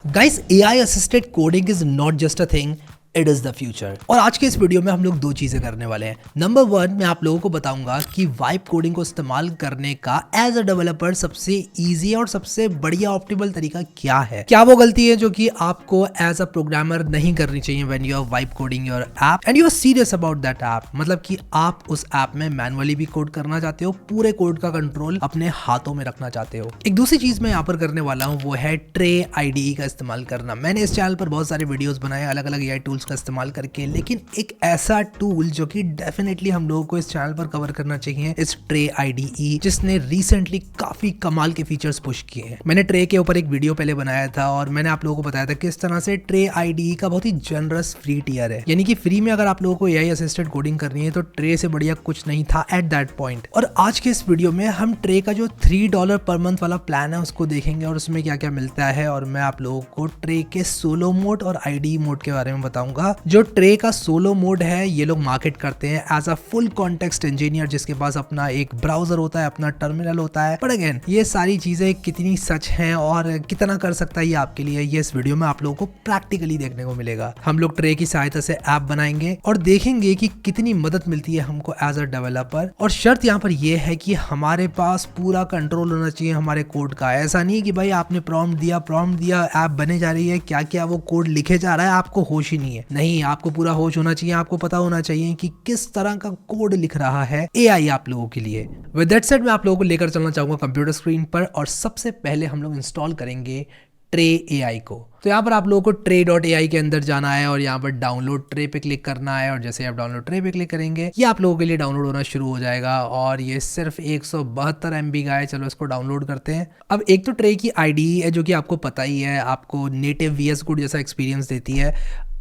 Guys, AI assisted coding is not just a thing, it is the future. और आज के इस video में हम लोग दो चीजें करने वाले हैं। नंबर वन, मैं आप लोगों को बताऊंगा कि वाइब कोडिंग को इस्तेमाल करने का एज अ डेवलपर सबसे इजी और सबसे बढ़िया ऑप्टिमल तरीका क्या है। क्या वो गलती है जो कि आपको एज अ प्रोग्रामर नहीं करनी चाहिए when you are vibe coding your app and you are serious about that app. मतलब कि आप उस ऐप में मैनुअली भी कोड करना चाहते हो, पूरे कोड का कंट्रोल अपने हाथों में रखना चाहते हो। एक दूसरी चीज मैं यहाँ पर करने वाला हूँ वो है ट्रे आईडीई का इस्तेमाल करना। मैंने इस चैनल पर बहुत सारे वीडियोस बनाए अलग अलग एआई टूल्स का इस्तेमाल करके, लेकिन एक ऐसा टूल जो कि डेफिनेटली हम लोगों को इस चैनल पर कवर करना चाहिए इस ट्रे आईडीई, जिसने रिसेंटली काफी कमाल के फीचर्स पुश किए हैं। मैंने ट्रे के ऊपर एक वीडियो पहले बनाया था और मैंने आप लोगों को बताया था किस तरह से ट्रे आईडीई का बहुत ही जनरस फ्री टियर है, यानी कि फ्री में अगर आप लोगों को एआई असिस्टेड कोडिंग करनी है तो ट्रे से बढ़िया कुछ नहीं था एट दैट पॉइंट। और आज के इस वीडियो में हम ट्रे का जो $3 पर मंथ वाला प्लान है उसको देखेंगे और उसमें क्या क्या मिलता है, और मैं आप लोगों को ट्रे के सोलो मोड और आईडीई मोड के बारे में बताऊंगा। जो ट्रे का सोलो मोड है ये लोग मार्केट करते हैं as a full context engineer जिसके पास अपना एक ब्राउजर होता है, अपना टर्मिनल होता है। बट अगेन, ये सारी चीजें कितनी सच हैं और कितना कर सकता है ये आपके लिए, ये इस वीडियो में आप लोगों को प्रैक्टिकली देखने को मिलेगा। हम लोग ट्रे की सहायता से ऐप बनाएंगे और देखेंगे कि कितनी मदद मिलती है हमको एज अ डेवलपर। और शर्त यहाँ पर यह है कि हमारे पास पूरा कंट्रोल होना चाहिए हमारे कोड का। ऐसा नहीं कि भाई आपने प्रॉम्प्ट दिया ऐप बने जा रही है, क्या क्या वो कोड लिखे जा रहा है आपको होश ही नहीं है। नहीं, आपको पूरा होश होना चाहिए, आपको पता होना चाहिए कि किस तरह का कोड लिख रहा है एआई आप लोगों के लिए। विद दैट सेड, मैं आप लोगों को लेकर चलना चाहूंगा कंप्यूटर स्क्रीन पर और सबसे पहले हम लोग इंस्टॉल करेंगे ट्रे एआई को। तो यहाँ पर आप लोगों को ट्रे.ai के अंदर जाना है और यहाँ पर डाउनलोड ट्रे पे क्लिक करना है, और जैसे आप डाउनलोड ट्रे पे क्लिक करेंगे ये आप लोगों के लिए डाउनलोड होना शुरू हो जाएगा। और ये सिर्फ 172 MB का है। चलो इसको डाउनलोड करते हैं। अब एक तो ट्रे की आईडीई है जो कि आपको पता ही है, आपको नेटिव VS कोड जैसा एक्सपीरियंस देती है,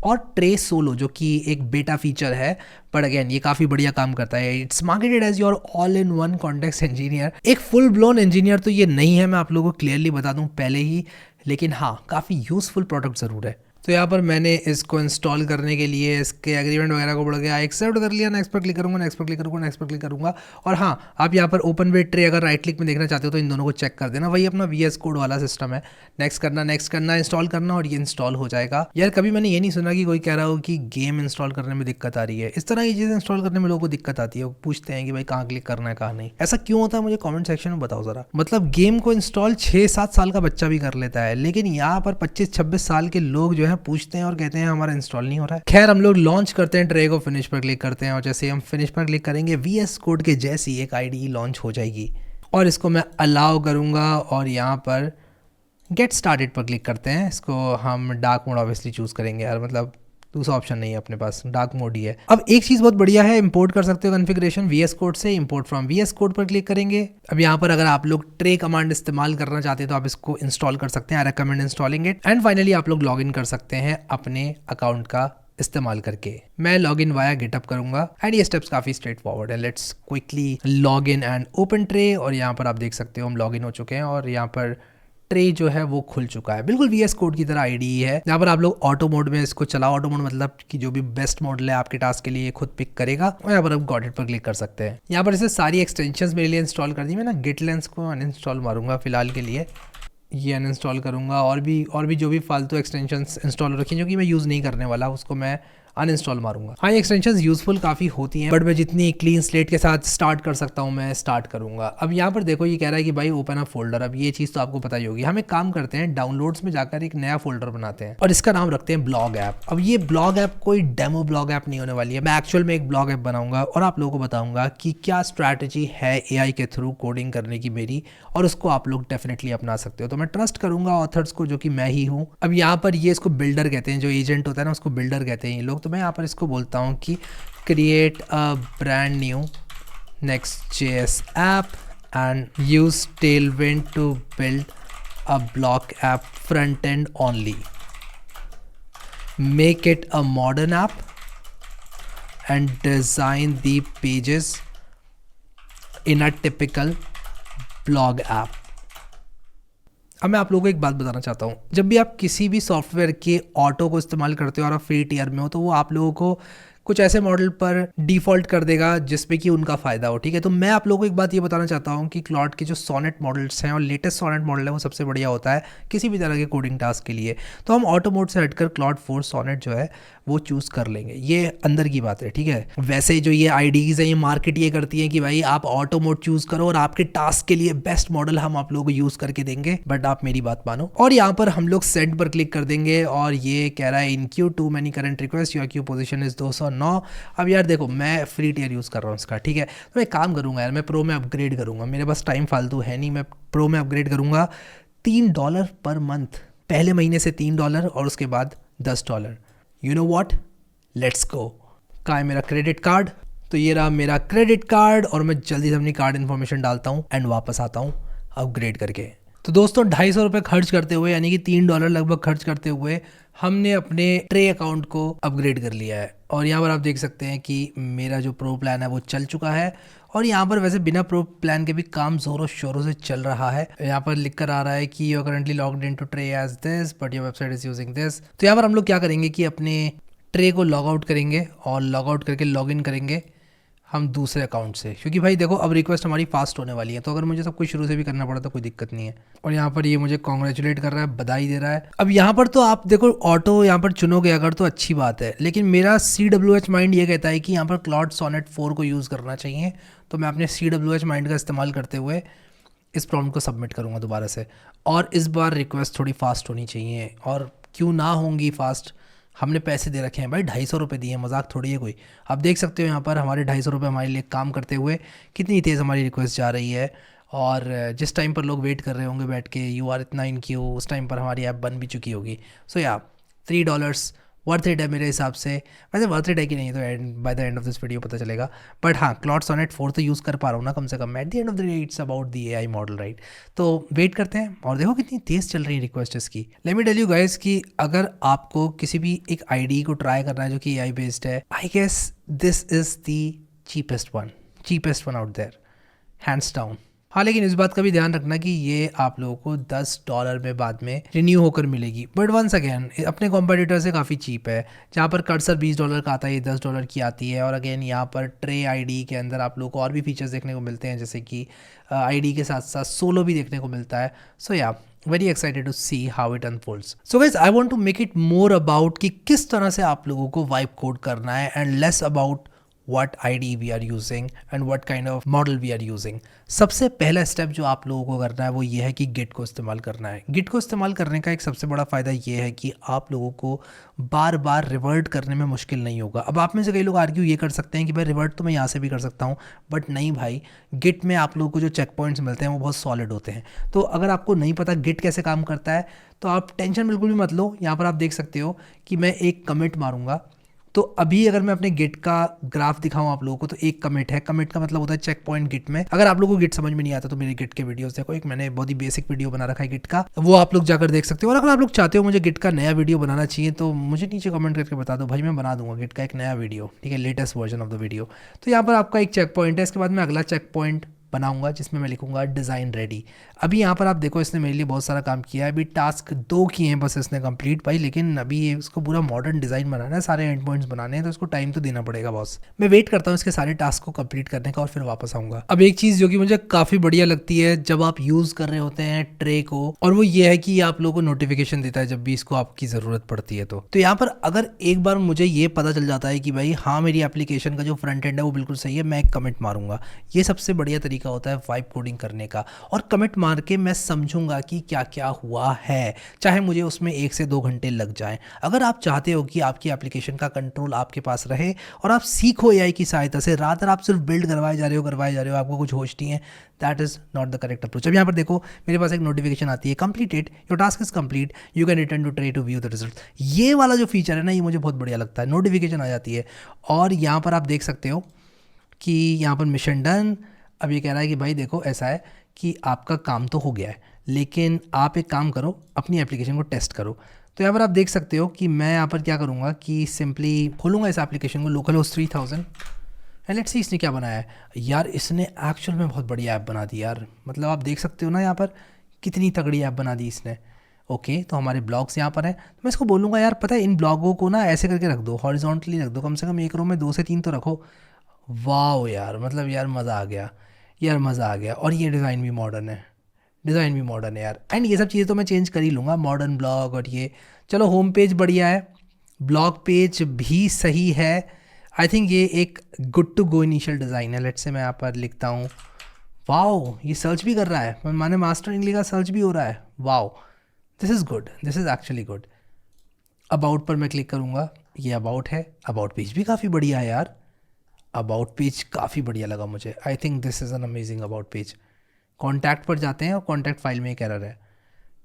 और ट्रे सोलो जो कि एक बेटा फीचर है, बट अगेन ये काफी बढ़िया काम करता है। It's marketed as your all in one context engineer. एक फुल ब्लोन इंजीनियर तो ये नहीं है, मैं आप लोगों को क्लियरली बता दूं पहले ही, लेकिन हाँ काफ़ी यूज़फुल प्रोडक्ट ज़रूर है। तो यहाँ पर मैंने इसको इंस्टॉल करने के लिए इसके एग्रीमेंट वगैरह को बढ़ गया एक्सेप्ट कर लिया। नेक्स्ट पर क्लिक करूँगा, नेक्स्ट पर क्लिक करूँगा, नेक्स्ट पर क्लिक करूँगा। और हाँ, आप यहाँ पर ओपन विद ट्रे अगर राइट क्लिक में देखना चाहते हो तो इन दोनों को चेक कर देना, वही अपना VS कोड वाला सिस्टम है। नेक्स्ट करना, इंस्टॉल करना, और ये इंस्टॉल हो जाएगा। यार कभी मैंने ये नहीं सुना कि कोई कह रहा हो कि गेम इंस्टॉल करने में दिक्कत आ रही है। इस तरह की चीज़ें इंस्टॉल करने में लोगों को दिक्कत आती है, वो पूछते हैं कि भाई कहाँ क्लिक करना है कहाँ नहीं। ऐसा क्यों होता है मुझे कॉमेंट सेक्शन में बताओ जरा। मतलब गेम को इंस्टॉल 6-7 साल का बच्चा भी कर लेता है, लेकिन यहाँ पर 25-26 साल के लोग जो है पूछते हैं और कहते हैं हमारा इंस्टॉल नहीं हो रहा है। खैर, हम लोग लॉन्च करते हैं ट्रे को, फिनिश पर क्लिक करते हैं, और जैसे हम फिनिश पर क्लिक करेंगे VS कोड के जैसी एक आईडीई लॉन्च हो जाएगी। और इसको मैं अलाउ करूंगा और यहाँ पर गेट स्टार्टेड पर क्लिक करते हैं। इसको हम डार्क मोड ऑब्वियसली चूज करेंगे यार, मतलब दूसरा ऑप्शन नहीं है अपने पास, डार्क मोड ही है। अब एक चीज़ बहुत बढ़िया है, इंपोर्ट कर सकते हो कॉन्फ़िगरेशन VS कोड से। इंपोर्ट फ्रॉम VS कोड पर क्लिक करेंगे। अब यहाँ पर अगर आप लोग ट्रे कमांड इस्तेमाल करना चाहते हैं तो आप इसको इंस्टॉल कर सकते हैं। I recommend installing it. And finally आप लोग लॉग इन कर सकते हैं अपने अकाउंट का इस्तेमाल करके। मैं लॉग इन वाया गेटअप करूंगा एंड ये स्टेप्स काफी स्ट्रेट फॉरवर्ड है। Let's quickly log in and open tray. और यहाँ पर आप देख सकते हो हम लॉग इन हो चुके हैं और यहाँ पर ट्रे जो है वो खुल चुका है। बिल्कुल VS कोड की तरह आईडीई है। यहाँ पर आप लोग ऑटो मोड में इसको चलाओ। ऑटो मोड मतलब कि जो भी बेस्ट मॉडल है आपके टास्क के लिए खुद पिक करेगा। और यहाँ पर आप गॉट इट पर क्लिक कर सकते हैं। यहाँ पर इसे सारी एक्सटेंशंस मेरे लिए इंस्टॉल कर दी। मैं ना गिटलेंस को अनइंस्टॉल मारूंगा फिलहाल के लिए, ये अनइंस्टॉल करूँगा। और भी जो भी फालतू एक्सटेंशंस इंस्टॉल रखी जो कि मैं यूज़ नहीं करने वाला उसको मैं अनइंस्टॉल मारूंगा। हाँ, ये एक्सटेंशंस यूजफुल काफ़ी होती हैं, बट मैं जितनी क्लीन स्लेट के साथ स्टार्ट कर सकता हूँ मैं स्टार्ट करूंगा। अब यहाँ पर देखो ये कह रहा है कि भाई ओपन अ फोल्डर। अब ये चीज़ तो आपको पता ही होगी। हम एक काम करते हैं, डाउनलोड्स में जाकर एक नया फोल्डर बनाते हैं और इसका नाम रखते हैं ब्लॉग ऐप। अब ये ब्लॉग ऐप कोई डेमो ब्लॉग ऐप नहीं होने वाली है। मैं एक्चुअल में एक ब्लॉग ऐप बनाऊंगा और आप लोगों को बताऊंगा कि क्या स्ट्रैटेजी है एआई के थ्रू कोडिंग करने की मेरी, और उसको आप लोग डेफिनेटली अपना सकते हो। तो मैं ट्रस्ट करूंगा ऑथर्स को जो कि मैं ही हूँ। अब यहाँ पर ये इसको बिल्डर कहते हैं, जो एजेंट होता है ना उसको बिल्डर कहते हैं ये लोग। तो मैं यहाँ पर इसको बोलता हूँ कि create a brand new Next.js app and use Tailwind to build a block app front end only. Make it a modern app and design the pages in a typical blog app. अब मैं आप लोगों को एक बात बताना चाहता हूँ। जब भी आप किसी भी सॉफ्टवेयर के ऑटो को इस्तेमाल करते हो और आप फ्री टियर में हो तो वो आप लोगों को कुछ ऐसे मॉडल पर डिफॉल्ट कर देगा जिसपे कि उनका फायदा हो, ठीक है। तो मैं आप लोगों को एक बात ये बताना चाहता हूँ कि क्लॉड के जो सोनेट मॉडल्स हैं और लेटेस्ट सोनेट मॉडल है वो सबसे बढ़िया होता है किसी भी तरह के कोडिंग टास्क के लिए। तो हम ऑटो मोड से हटकर क्लॉड 4 सोनेट जो है वो चूज़ कर लेंगे, ये अंदर की बात है, ठीक है। वैसे जो ये आईडीज़ है ये मार्केट ये करती है कि भाई आप ऑटो मोड चूज़ करो और आपके टास्क के लिए बेस्ट मॉडल हम आप लोगों को यूज़ करके देंगे, बट आप मेरी बात मानो। और यहाँ पर हम लोग सेंड पर क्लिक कर देंगे और ये कह रहा है in queue too many current request, your queue position is 209। अब यार देखो मैं फ्री टियर यूज़ कर रहा हूँ इसका, ठीक है। तो मैं काम करूँगा यार, मैं प्रो में अपग्रेड करूँगा, मेरे पास टाइम फालतू है नहीं, मैं प्रो में अपग्रेड करूँगा। $3 पर मंथ, पहले महीने से $3 और उसके बाद $10। You know what, let's go. कहाँ है मेरा क्रेडिट कार्ड? तो ये रहा मेरा क्रेडिट कार्ड और मैं जल्दी से अपनी कार्ड इन्फॉर्मेशन डालता हूँ एंड वापस आता हूँ अपग्रेड करके। तो दोस्तों $250 खर्च करते हुए यानी कि $3 लगभग खर्च करते हुए हमने अपने ट्रे अकाउंट को अपग्रेड कर लिया है। और यहाँ पर आप देख सकते हैं कि मेरा जो प्रो प्लान है वो चल चुका है और यहाँ पर वैसे बिना प्रो प्लान के भी काम ज़ोरों शोरों से चल रहा है। यहाँ पर लिख कर आ रहा है कि you are currently logged in to Trae as this but your website is using this. तो यहाँ पर हम लोग क्या करेंगे कि अपने ट्रे को लॉग आउट करेंगे और लॉग आउट करके लॉग इन करेंगे हम दूसरे अकाउंट से, क्योंकि भाई देखो अब रिक्वेस्ट हमारी फास्ट होने वाली है, तो अगर मुझे सब कुछ शुरू से भी करना पड़ा तो कोई दिक्कत नहीं है। और यहाँ पर ये मुझे कॉन्ग्रेचुलेट कर रहा है, बधाई दे रहा है। अब यहाँ पर तो आप देखो ऑटो यहाँ पर चुनोगे अगर तो अच्छी बात है, लेकिन मेरा CWH माइंड ये कहता है कि यहाँ पर क्लॉड सोनेट 4 को यूज़ करना चाहिए। तो मैं अपने CWH माइंड का इस्तेमाल करते हुए इस प्रॉम्प्ट को सबमिट करूँगा दोबारा से, और इस बार रिक्वेस्ट थोड़ी फास्ट होनी चाहिए। और क्यों ना होंगी फास्ट, हमने पैसे दे रखे हैं भाई, $250 दिए हैं, मजाक थोड़ी है कोई। आप देख सकते हो यहाँ पर हमारे $250 हमारे लिए काम करते हुए कितनी तेज़ हमारी रिक्वेस्ट जा रही है। और जिस टाइम पर लोग वेट कर रहे होंगे बैठ के यू आर इतना इन क्यू, उस टाइम पर हमारी ऐप बन भी चुकी होगी। सो या $3 वर्थ इट है मेरे हिसाब से। वैसे वर्थ इट है कि नहीं तो by the end of this video पता चलेगा, बट हाँ क्लॉड सोनेट 4 तो यूज़ कर पा रहा हूँ ना कम से कम। At the end of the day it's about the AI model, right. तो वेट करते हैं और देखो कितनी तेज़ चल रही है रिक्वेस्ट इसकी। Let me tell you guys कि अगर आपको किसी भी एक आईडी को ट्राई करना है जो कि AI बेस्ड है, I guess this is the cheapest one out there, hands down. हाँ लेकिन इस बात का भी ध्यान रखना कि ये आप लोगों को $10 में बाद में रिन्यू होकर मिलेगी, बट वंस अगेन अपने कॉम्पिटिटर से काफ़ी चीप है। जहाँ पर कर्सर $20 का आता है, ये $10 की आती है। और अगेन यहाँ पर ट्रे आईडी के अंदर आप लोगों को और भी फीचर्स देखने को मिलते हैं, जैसे कि आईडी के साथ साथ सोलो भी देखने को मिलता है। So yeah very excited to see how it unfolds. So guys I want to make it more about कि किस तरह से आप लोगों को वाइप कोड करना है and less about what ID we are using and what kind of model we are using। सबसे पहला स्टेप जो आप लोगों को करना है वो ये है कि गिट को इस्तेमाल करना है। गिट को इस्तेमाल करने का एक सबसे बड़ा फ़ायदा ये है कि आप लोगों को बार बार रिवर्ट करने में मुश्किल नहीं होगा। अब आप में से कई लोग आर्ग्यू ये कर सकते हैं कि भाई रिवर्ट तो मैं यहाँ से भी कर सकता हूँ, बट नहीं भाई, गिट में आप लोगों को जो चेक पॉइंट्स मिलते हैं वो बहुत सॉलिड होते हैं। तो अगर आपको नहीं पता गिट कैसे काम करता है तो आप टेंशन बिल्कुल भी मत लो। यहाँ पर आप देख सकते हो कि मैं एक कमिट मारूंगा, तो अभी अगर मैं अपने गिट का ग्राफ दिखाऊं आप लोगों को तो एक कमिट है। कमिट का मतलब होता है चेक पॉइंट गिट में। अगर आप लोगों को गिट समझ में नहीं आता तो मेरे गिट के वीडियोस देखो, एक मैंने बहुत ही बेसिक वीडियो बना रखा है गिट का, वो आप लोग जाकर देख सकते हो। और अगर आप लोग चाहते हो मुझे गिट का नया वीडियो बनाना चाहिए तो मुझे नीचे कमेंट करके बता दो भाई, मैं बना दूंगा गिट का एक नया वीडियो, ठीक है, latest version of the video. तो यहाँ पर आपका एक चेक पॉइंट है, इसके बाद मैं अगला चेक पॉइंट बनाऊंगा जिसमें मैं लिखूंगा डिज़ाइन रेडी। अभी यहाँ पर आप देखो इसने मेरे लिए बहुत सारा काम किया है। अभी टास्क 2 किए हैं बस इसने कंप्लीट भाई, लेकिन अभी ये उसको पूरा मॉडर्न डिज़ाइन बनाना है, सारे एंड पॉइंट्स बनाने हैं, तो उसको टाइम तो देना पड़ेगा बॉस। मैं वेट करता हूँ इसके सारे टास्क को कंप्लीट करने का और फिर वापस आऊँगा। अब एक चीज़ जो कि मुझे काफ़ी बढ़िया लगती है जब आप यूज़ कर रहे होते हैं ट्रे को, और वो ये है कि आप लोगों को नोटिफिकेशन देता है जब भी इसको आपकी ज़रूरत पड़ती है। तो यहाँ पर अगर एक बार मुझे ये पता चल जाता है कि भाई हाँ मेरी एप्लीकेशन का जो फ्रंट एंड है वो बिल्कुल सही है, मैं एक कमिट मारूंगा। ये सबसे बढ़िया तरीका होता है वाइप कोडिंग करने का। और कमिट मार के मैं समझूंगा कि क्या क्या हुआ है, चाहे मुझे उसमें 1 से 2 घंटे लग जाएं। अगर आप चाहते हो कि आपकी एप्लीकेशन का कंट्रोल आपके पास रहे और आप सीखो AI की सहायता से, रात रात आप सिर्फ बिल्ड करवाए जा रहे हो, आपको कुछ होश नहीं है, that is not the correct approach. अब यहाँ पर देखो मेरे पास एक नोटिफिकेशन आती है, completed, your task is complete, you can return to Trae to view the result. ये वाला जो फीचर है ना, ये मुझे बहुत बढ़िया लगता है। नोटिफिकेशन आ जाती है और यहाँ पर आप देख सकते हो कि यहाँ पर मिशन डन। अब ये कह रहा है कि भाई देखो ऐसा है कि आपका काम तो हो गया है, लेकिन आप एक काम करो, अपनी एप्लीकेशन को टेस्ट करो। तो यहाँ पर आप देख सकते हो कि मैं यहाँ पर क्या करूँगा कि सिंपली खोलूँगा इस एप्लीकेशन को, local host 3000, and let's see इसने क्या बनाया है। यार इसने एक्चुअल में बहुत बढ़िया ऐप बना दी यार, मतलब आप देख सकते हो ना यहाँ पर कितनी तगड़ी ऐप बना दी इसने। ओके तो हमारे ब्लॉक्स यहाँ पर हैं, तो मैं इसको बोलूँगा यार पता है इन ब्लॉकों को ना ऐसे करके रख दो, हॉरिजॉन्टली रख दो, कम से कम एक रो में 2 से 3 तो रखो। वाह यार मतलब यार मज़ा आ गया, यार मज़ा आ गया। और ये डिज़ाइन भी मॉडर्न है, डिज़ाइन भी मॉडर्न है यार। एंड ये सब चीज़ें तो मैं चेंज कर ही लूँगा, मॉडर्न ब्लॉग और ये। चलो होम पेज बढ़िया है, ब्लॉग पेज भी सही है। आई थिंक ये एक good to go initial design है। लेट्स से मैं यहाँ पर लिखता हूँ, वाओ ये सर्च भी कर रहा है, माने मास्टर इंग्लिश का सर्च भी हो रहा है। Wow this is good, this is actually good. About पर मैं क्लिक करूँगा, ये अबाउट है, अबाउट पेज भी काफ़ी बढ़िया है यार, अबाउट पेज काफ़ी बढ़िया लगा मुझे। आई think this is an amazing about page. Contact पर जाते हैं और कॉन्टैक्ट फाइल में एक एरर है।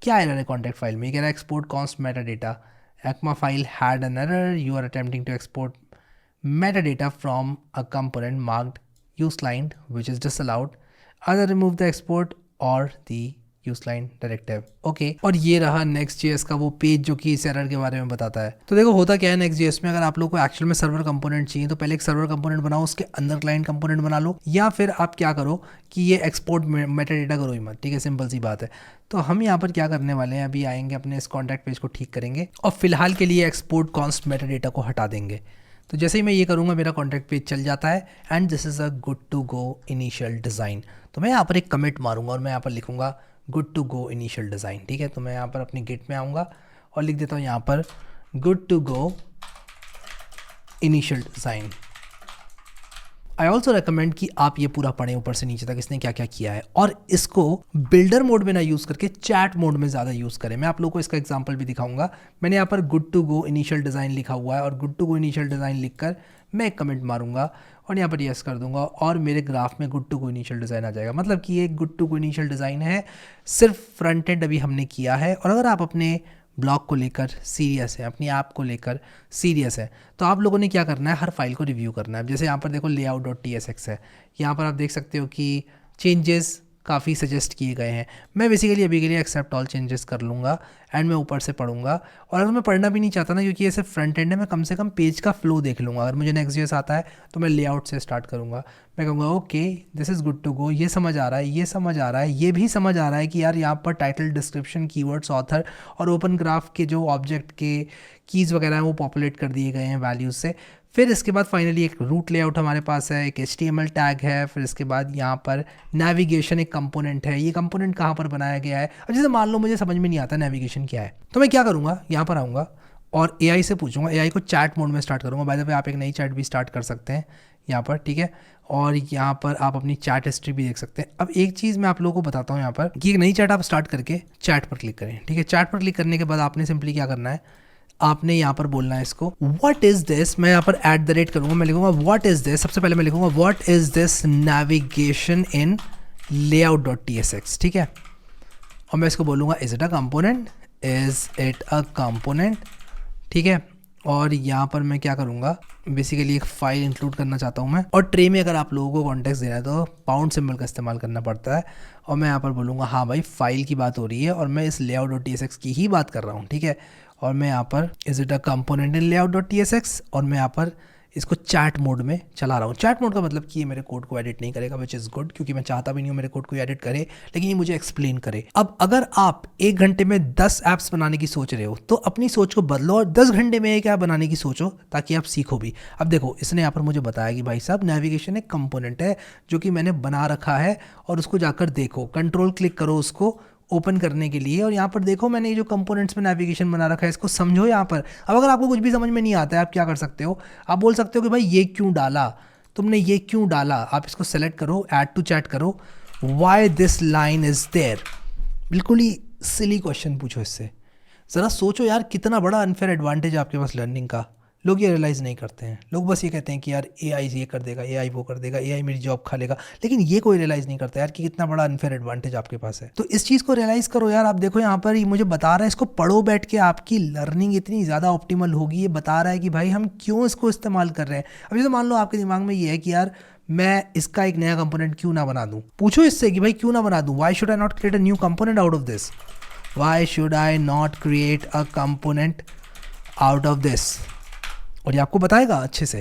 क्या एरर है कॉन्टैक्ट फाइल में? कह रहा है export const metadata, ECMA file had an error, you are attempting to export metadata from a component marked use line which is disallowed, either remove the export or the use line directive. Okay और ये रहा Next.js का वो page जो कि इस error के बारे में बताता है। तो देखो होता क्या है Next.js में, अगर आप लोग को एक्चुअल में सर्वर कंपोनेंट चाहिए तो पहले एक सर्वर कंपोनेंट बनाओ, उसके अंदर क्लाइंट कंपोनेंट बना लो, या फिर आप क्या करो कि ये एक्सपोर्ट मेटा डेटा करो ही मत, ठीक है, सिंपल सी बात है। तो हम यहाँ पर क्या करने वाले हैं, अभी आएंगे अपने इस कॉन्टैक्ट पेज को ठीक करेंगे और फिलहाल के लिए एक्सपोर्ट कॉन्स्ट मेटा डेटा को हटा देंगे। तो जैसे ही मैं ये करूँगा मेरा कॉन्टैक्ट पेज चल जाता है and this is a good to go initial design. तो मैं यहाँ पर एक कमिट मारूंगा और मैं यहाँ पर लिखूँगा good to go initial design, ठीक है। तो मैं यहाँ पर अपनी गिट में आऊँगा और लिख देता हूँ यहाँ पर good to go initial design. I also recommend कि आप ये पूरा पढ़ें ऊपर से नीचे तक इसने क्या क्या किया है, और इसको बिल्डर मोड में ना यूज़ करके चैट मोड में ज़्यादा यूज़ करें। मैं आप लोगों को इसका एग्जांपल भी दिखाऊंगा। मैंने यहाँ पर good to go initial design लिखा हुआ है और good to go initial design लिखकर मैं एक कमेंट मारूंगा और यहाँ पर यस कर दूंगा और मेरे ग्राफ में good to go initial design आ जाएगा। मतलब कि ये good to go initial design है, सिर्फ फ्रंट एंड अभी हमने किया है। और अगर आप अपने ब्लॉग को लेकर सीरियस है, अपनी ऐप को लेकर सीरियस है, तो आप लोगों ने क्या करना है, हर फाइल को रिव्यू करना है। जैसे यहाँ पर देखो layout.tsx है, यहाँ पर आप देख सकते हो कि चेंजेस काफ़ी सजेस्ट किए गए हैं। मैं बेसिकली अभी के लिए एक्सेप्ट ऑल चेंजेस कर लूँगा एंड मैं ऊपर से पढ़ूंगा। और अगर मैं पढ़ना भी नहीं चाहता ना, क्योंकि ये सिर्फ फ्रंट एंड है, मैं कम से कम पेज का फ्लो देख लूँगा। अगर मुझे Next.js आता है तो मैं लेआउट से स्टार्ट करूँगा। मैं कहूँगा okay this is good to go, ये समझ आ रहा है, ये समझ आ रहा है, ये भी समझ आ रहा है कि यार यहाँ पर टाइटल, डिस्क्रिप्शन, कीवर्ड्स, ऑथर और ओपन ग्राफ के जो ऑब्जेक्ट के कीज़ वगैरह हैं वो पॉपुलेट कर दिए गए हैं वैल्यूज़ से। फिर इसके बाद फाइनली एक रूट लेआउट हमारे पास है, एक HTML टैग है, फिर इसके बाद यहाँ पर नेविगेशन एक कंपोनेंट है। ये कंपोनेंट कहाँ पर बनाया गया है? अब जैसे मान लो मुझे समझ में नहीं आता नेविगेशन क्या है, तो मैं क्या करूँगा, यहाँ पर आऊँगा और AI से पूछूंगा, AI को चैट मोड में स्टार्ट करूँगा। बाय द वे आप एक नई चैट भी स्टार्ट कर सकते हैं यहाँ पर, ठीक है। और यहाँ पर आप अपनी चैट हिस्ट्री भी देख सकते हैं। अब एक चीज़ मैं आप लोगों को बताता हूँ यहाँ पर कि एक नई चैट आप स्टार्ट करके चैट पर क्लिक करें, ठीक है। चैट पर क्लिक करने के बाद आपने सिंपली क्या करना है, आपने यहाँ पर बोलना है इसको व्हाट इज दिस। मैं यहाँ पर @ करूँगा, मैं लिखूंगा व्हाट इज दिस। सबसे पहले मैं लिखूंगा what is this navigation in layout.tsx, ठीक है। और मैं इसको बोलूँगा is it a component, is it a component, ठीक है। और यहाँ पर मैं क्या करूँगा, बेसिकली एक फाइल इंक्लूड करना चाहता हूँ मैं। और ट्रे में अगर आप लोगों को कॉन्टेक्स्ट देना है तो पाउंड सिंबल का इस्तेमाल करना पड़ता है। और मैं यहाँ पर बोलूँगा हाँ भाई फाइल की बात हो रही है और मैं इस layout.tsx की ही बात कर रहा हूँ, ठीक है। और मैं यहाँ पर is it a component in layout.tsx और मैं यहाँ पर इसको चैट मोड में चला रहा हूँ। चैट मोड का मतलब कि ये मेरे कोड को एडिट नहीं करेगा, विच इज़ गुड, क्योंकि मैं चाहता भी नहीं हूँ मेरे कोड को एडिट करे, लेकिन ये मुझे एक्सप्लेन करे। अब अगर आप 1 घंटे में 10 ऐप्स बनाने की सोच रहे हो तो अपनी सोच को बदलो और 10 घंटे में एक ऐप बनाने की सोचो, ताकि आप सीखो भी। अब देखो इसने यहाँ पर मुझे बताया कि भाई साहब नेविगेशन एक कंपोनेंट है जो कि मैंने बना रखा है, और उसको जाकर देखो, कंट्रोल क्लिक करो उसको ओपन करने के लिए, और यहाँ पर देखो मैंने ये जो कंपोनेंट्स में नेविगेशन बना रखा है इसको समझो यहाँ पर। अब अगर आपको कुछ भी समझ में नहीं आता है, आप क्या कर सकते हो, आप बोल सकते हो कि भाई ये क्यों डाला, तुमने ये क्यों डाला। आप इसको सेलेक्ट करो, ऐड टू चैट करो, why this line is there. बिल्कुल ही सिली क्वेश्चन पूछो इससे, ज़रा सोचो यार कितना बड़ा अनफेयर एडवांटेज आपके पास लर्निंग का। लोग ये रियलाइज़ नहीं करते हैं, लोग बस ये कहते हैं कि यार AI ये कर देगा, AI वो कर देगा, AI मेरी जॉब खा लेगा, लेकिन ये कोई रियलाइज़ नहीं करता यार कि कितना बड़ा अनफेयर एडवांटेज आपके पास है। तो इस चीज़ को रियलाइज़ करो यार। आप देखो यहाँ पर ये मुझे बता रहा है, इसको पढ़ो बैठ के, आपकी लर्निंग इतनी ज़्यादा ऑप्टिमल होगी। ये बता रहा है कि भाई हम क्यों इसको इस्तेमाल कर रहे हैं। अब जैसे मान लो आपके दिमाग में ये है कि यार मैं इसका एक नया कंपोनेंट क्यों ना बना दूँ, पूछो इससे कि भाई क्यों ना बना दूँ, why should I not create a new component out of this, why should I not create a component out of this. और ये आपको बताएगा अच्छे से,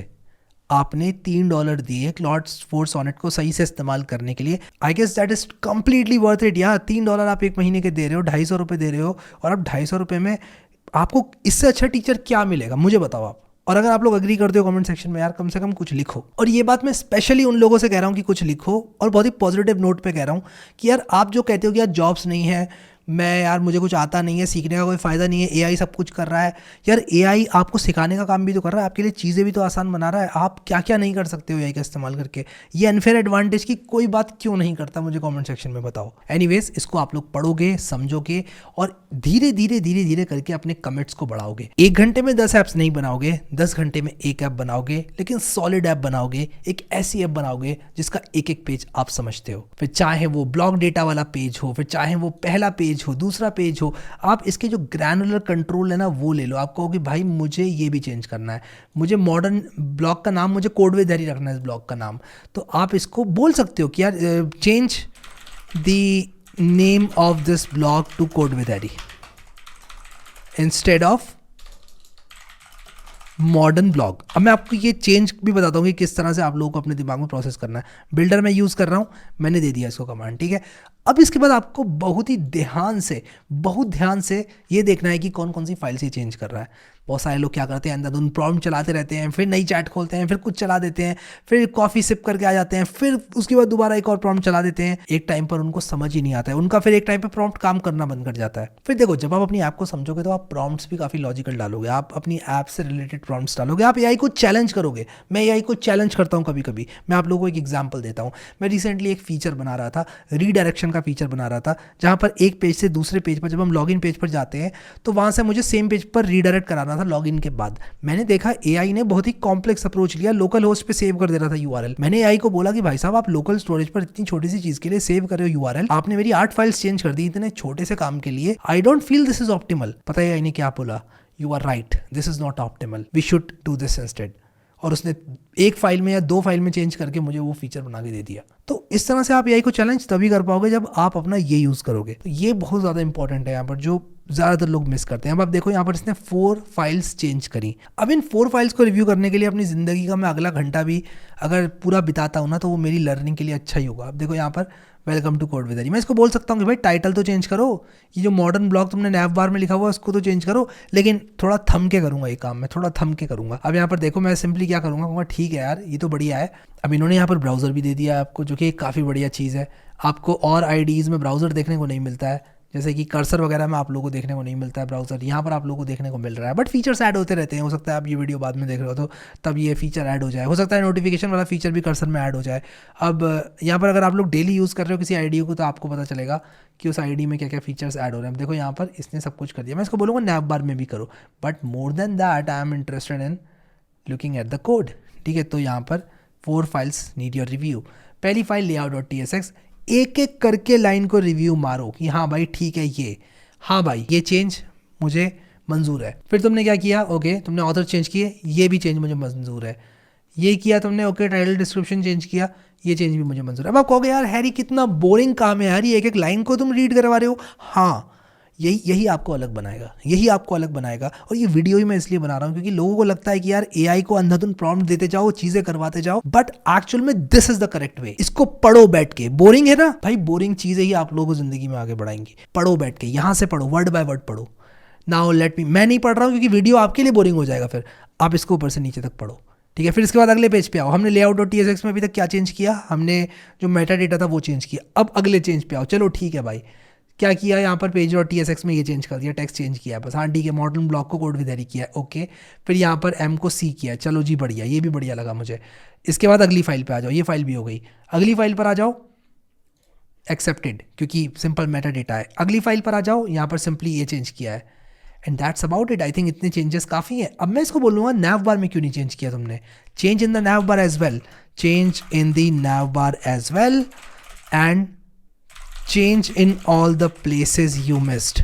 आपने $3 दिए क्लॉड 4 सोनेट को सही से इस्तेमाल करने के लिए। I guess that is completely worth it यार। $3 आप एक महीने के दे रहे हो, ₹250 दे रहे हो, और अब ₹250 में आपको इससे अच्छा टीचर क्या मिलेगा, मुझे बताओ आप। और अगर आप लोग एग्री करते हो कमेंट सेक्शन में यार, कम से कम कुछ लिखो। और ये बात मैं स्पेशली उन लोगों से कह रहा हूँ कि कुछ लिखो, और बहुत ही पॉजिटिव नोट पे कह रहा हूँ कि यार आप जो कहते हो कि यार जॉब्स नहीं है, मैं यार मुझे कुछ आता नहीं है, सीखने का कोई फ़ायदा नहीं है, एआई सब कुछ कर रहा है। यार एआई आपको सिखाने का काम भी तो कर रहा है, आपके लिए चीज़ें भी तो आसान बना रहा है। आप क्या क्या नहीं कर सकते हो एआई का इस्तेमाल करके। ये अनफेयर एडवांटेज की कोई बात क्यों नहीं करता, मुझे कमेंट सेक्शन में बताओ। एनीवेज, इसको आप लोग पढ़ोगे, समझोगे, और धीरे धीरे धीरे धीरे करके अपने कमिट्स को बढ़ाओगे। 1 घंटे में 10 ऐप्स नहीं बनाओगे, 10 घंटे में एक ऐप बनाओगे, लेकिन सॉलिड ऐप बनाओगे। एक ऐसी ऐप बनाओगे जिसका एक एक पेज आप समझते हो। फिर चाहे वो ब्लॉक डेटा वाला पेज हो, फिर चाहे वो पहला पेज हो, दूसरा पेज हो, आप इसके जो ग्रैनुलर कंट्रोल है ना वो ले लो। आप कहो कि भाई मुझे ये भी चेंज करना है, मुझे मॉडर्न ब्लॉग का नाम, मुझे कोड विद हैरी रखना है इस ब्लॉग का नाम, तो आप इसको बोल सकते हो कि यार change the name of this blog to code with Harry instead of modern blog. अब मैं आपको ये चेंज भी बताता हूँ कि किस तरह से आप लोगों को अपने दिमाग में प्रोसेस करना है। बिल्डर मैं यूज़ कर रहा हूँ, मैंने दे दिया इसको कमांड, ठीक है। अब इसके बाद आपको बहुत ध्यान से ये देखना है कि कौन कौन सी फाइल से चेंज कर रहा है। बहुत सारे लोग क्या करते हैं, अंधाधुंध प्रॉम्प्ट चलाते रहते हैं, फिर नई चैट खोलते हैं, फिर कुछ चला देते हैं, फिर कॉफ़ी सिप करके आ जाते हैं, फिर उसके बाद दोबारा एक और प्रॉम्प्ट चला देते हैं। एक टाइम पर उनको समझ ही नहीं आता है उनका, फिर एक टाइम पर प्रॉम्प्ट काम करना बंद कर जाता है। फिर देखो, जब आप अपनी ऐप को समझोगे तो आप प्रॉम्प्ट्स भी काफ़ी लॉजिकल डालोगे, आप अपनी ऐप से रिलेटेड प्रॉम्प्ट्स डालोगे, आप एआई को चैलेंज करोगे। मैं एआई को चैलेंज करता हूँ कभी कभी। मैं आप लोगों को एक एग्जाम्पल देता हूँ। मैं रिसेंटली एक फीचर बना रहा था, रीडायरेक्शन का फीचर बना रहा था, जहाँ पर एक पेज से दूसरे पेज पर जब हम लॉगिन पेज पर जाते हैं तो वहाँ से मुझे सेम पेज पर रीडायरेक्ट कराना था लॉगिन के बाद। मैंने देखा एआई ने बहुत ही कॉम्प्लेक्स अप्रोच लिया, लोकल होस्ट पे सेव कर दे रहा था यूआरएल। मैंने एआई को बोला कि भाई साहब, आप लोकल स्टोरेज पर इतनी छोटी सी चीज के लिए सेव कर रहे हो यूआरएल, आपने मेरी 8 फाइल्स चेंज कर दी इतने छोटे से काम के लिए। I don't feel this is optimal. पता है एआई ने क्या बोला? You are right, this is not optimal, we should do this instead. और उसने एक फाइल में या 2 फाइल में चेंज करके मुझे वो फीचर बना के दे दिया। तो इस तरह से आप एआई को चैलेंज तभी कर पाओगे जब आप अपना ये यूज़ करोगे। तो ये बहुत ज़्यादा इंपॉर्टेंट है यहाँ पर, जो ज़्यादातर लोग मिस करते हैं। अब आप देखो यहाँ पर इसने 4 फाइल्स चेंज करी। अब इन 4 फाइल्स को रिव्यू करने के लिए अपनी ज़िंदगी का मैं अगला घंटा भी अगर पूरा बिताता हूँ ना, तो वो मेरी लर्निंग के लिए अच्छा ही होगा। अब देखो यहाँ पर welcome to code with Harry, मैं इसको बोल सकता हूँ कि भाई टाइटल तो चेंज करो, ये जो मॉडर्न ब्लॉग तुमने नैव बार में लिखा हुआ है उसको तो चेंज करो, लेकिन थोड़ा थम के करूँगा ये काम, मैं थोड़ा थम के करूँगा। अब यहाँ पर देखो, मैं सिंपली क्या करूँगा, कहूँगा ठीक है यार ये तो बढ़िया है। अब इन्होंने यहाँ पर ब्राउज़र भी दे दिया है आपको, जो कि काफ़ी बढ़िया चीज़ है। आपको और आईडीज़ में ब्राउज़र देखने को नहीं मिलता है, जैसे कि कर्सर वगैरह में आप लोगों को देखने को नहीं मिलता है ब्राउज़र, यहाँ पर आप लोगों को देखने को मिल रहा है। बट फीचर्स ऐड होते रहते हैं, हो सकता है आप ये वीडियो बाद में देख रहे हो तो तब ये फीचर ऐड हो जाए, हो सकता है नोटिफिकेशन वाला फीचर भी कर्सर में ऐड हो जाए। अब यहाँ पर अगर आप लोग डेली यूज़ कर रहे हो किसी आईडी को, तो आपको पता चलेगा कि उस आईडी में क्या क्या फीचर्स ऐड हो रहे हैं। देखो यहाँ पर इसने सब कुछ कर दिया। मैं इसको बोलूँगा नैव बार में भी करो, but more than that I am interested in looking at the code, ठीक है। तो यहाँ पर 4 फाइल्स नीड योर रिव्यू। पहली फाइल layout.tsx, एक एक करके लाइन को रिव्यू मारो कि हाँ भाई ठीक है, ये हाँ भाई ये चेंज मुझे मंजूर है। फिर तुमने क्या किया, ओके तुमने ऑथर चेंज किए, ये भी चेंज मुझे मंजूर है। ये किया तुमने, ओके टाइटल डिस्क्रिप्शन चेंज किया, ये चेंज भी मुझे मंजूर है। अब आप कहोगे यार हैरी कितना बोरिंग काम है यार, ये एक एक लाइन को तुम रीड करवा रहे हो। हाँ, यही आपको अलग बनाएगा, यही आपको अलग बनाएगा। और ये वीडियो ही मैं इसलिए बना रहा हूँ क्योंकि लोगों को लगता है कि यार एआई को अंधाधुंध प्रॉम्प्ट देते जाओ, चीजें करवाते जाओ, बट एक्चुअल में this is the correct way. इसको पढ़ो बैठ के। बोरिंग है ना भाई, बोरिंग चीजें ही आप लोगों को जिंदगी में आगे बढ़ाएंगी। पढ़ो बैठ के, यहां से पढ़ो, वर्ड बाय वर्ड पढ़ो। नाउ लेट मी, मैं नहीं पढ़ रहा हूँ क्योंकि वीडियो आपके लिए बोरिंग हो जाएगा, फिर आप इसको ऊपर से नीचे तक पढ़ो, ठीक है। फिर इसके बाद अगले पेज पे आओ। हमने layout.tsx में अभी तक क्या चेंज किया, हमने जो मेटा डेटा था वो चेंज किया। अब अगले चेंज पे आओ। चलो ठीक है भाई, क्या किया यहाँ पर page.tsx में ये चेंज कर दिया, टेक्स्ट चेंज किया बस, हाँ ठीक है। मॉडर्न ब्लॉक को कोड विद हैरी किया, ओके। फिर यहाँ पर m को c किया, चलो जी बढ़िया, ये भी बढ़िया लगा मुझे। इसके बाद अगली फाइल पे आ जाओ, ये फाइल भी हो गई। अगली फाइल पर आ जाओ, एक्सेप्टेड क्योंकि सिंपल मेटा डेटा है। अगली फाइल पर आ जाओ, यहाँ पर सिंपली ये चेंज किया है, and that's about it. I think इतने चेंजेस काफ़ी हैं। अब मैं इसको बोलूँगा नैव बार में क्यों नहीं चेंज किया तुमने, change in the nav bar as well, change in the nav bar as well, and change in all the places you missed.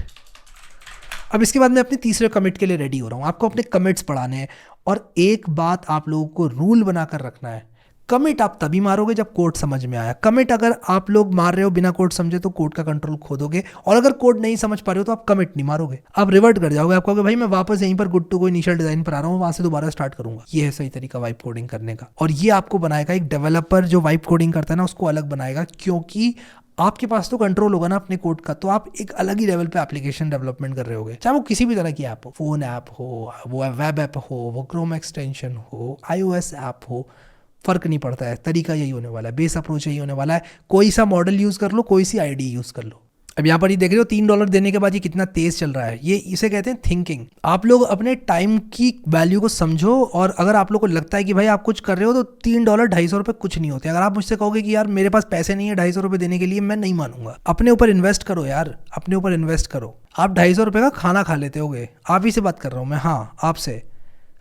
अब इसके बाद मैं अपने तीसरे कमिट के लिए रेडी हो रहा हूँ। आपको अपने कमिट्स पढ़ाने हैं, और एक बात आप लोगों को रूल बनाकर रखना है, कमिट आप तभी मारोगे जब कोड समझ में आया। कमिट अगर आप लोग मार रहे हो बिना कोड समझे तो कोड का कंट्रोल खो दोगे, और अगर कोड नहीं समझ पा रहे हो तो आप कमिट नहीं मारोगे, आप रिवर्ट कर जाओगे। आप कहोगे भाई मैं वापस यहीं पर good to go initial design पर आ रहा हूँ, वहां से दोबारा स्टार्ट करूंगा। ये है सही तरीका वाइब कोडिंग करने का, और ये आपको बनाएगा एक डेवलपर जो वाइब कोडिंग करता है ना उसको अलग बनाएगा, क्योंकि आपके पास तो कंट्रोल होगा ना अपने कोड का, तो आप एक अलग ही लेवल पे एप्लीकेशन डेवलपमेंट कर रहे होगे, चाहे वो किसी भी तरह की ऐप हो, फोन ऐप हो, वो वेब ऐप हो, वो क्रोम एक्सटेंशन हो, iOS ऐप हो, फर्क नहीं पड़ता है। तरीका यही होने वाला है, बेस अप्रोच यही होने वाला है। कोई सा मॉडल यूज कर लो, कोई सी आईडी यूज कर लो। अब यहाँ पर ये देख रहे हो $3 देने के बाद ये कितना तेज चल रहा है, ये इसे कहते हैं थिंकिंग। आप लोग अपने टाइम की वैल्यू को समझो, और अगर आप लोग को लगता है कि भाई आप कुछ कर रहे हो तो $3 ₹250 कुछ नहीं होते। अगर आप मुझसे कहोगे कि यार मेरे पास पैसे नहीं है ₹250 देने के लिए, मैं नहीं मानूंगा। अपने ऊपर इन्वेस्ट करो यार, अपने ऊपर इन्वेस्ट करो। आप ₹250 का खाना खा लेते होगे, आप ही से बात कर रहा हूँ मैं, हाँ आपसे।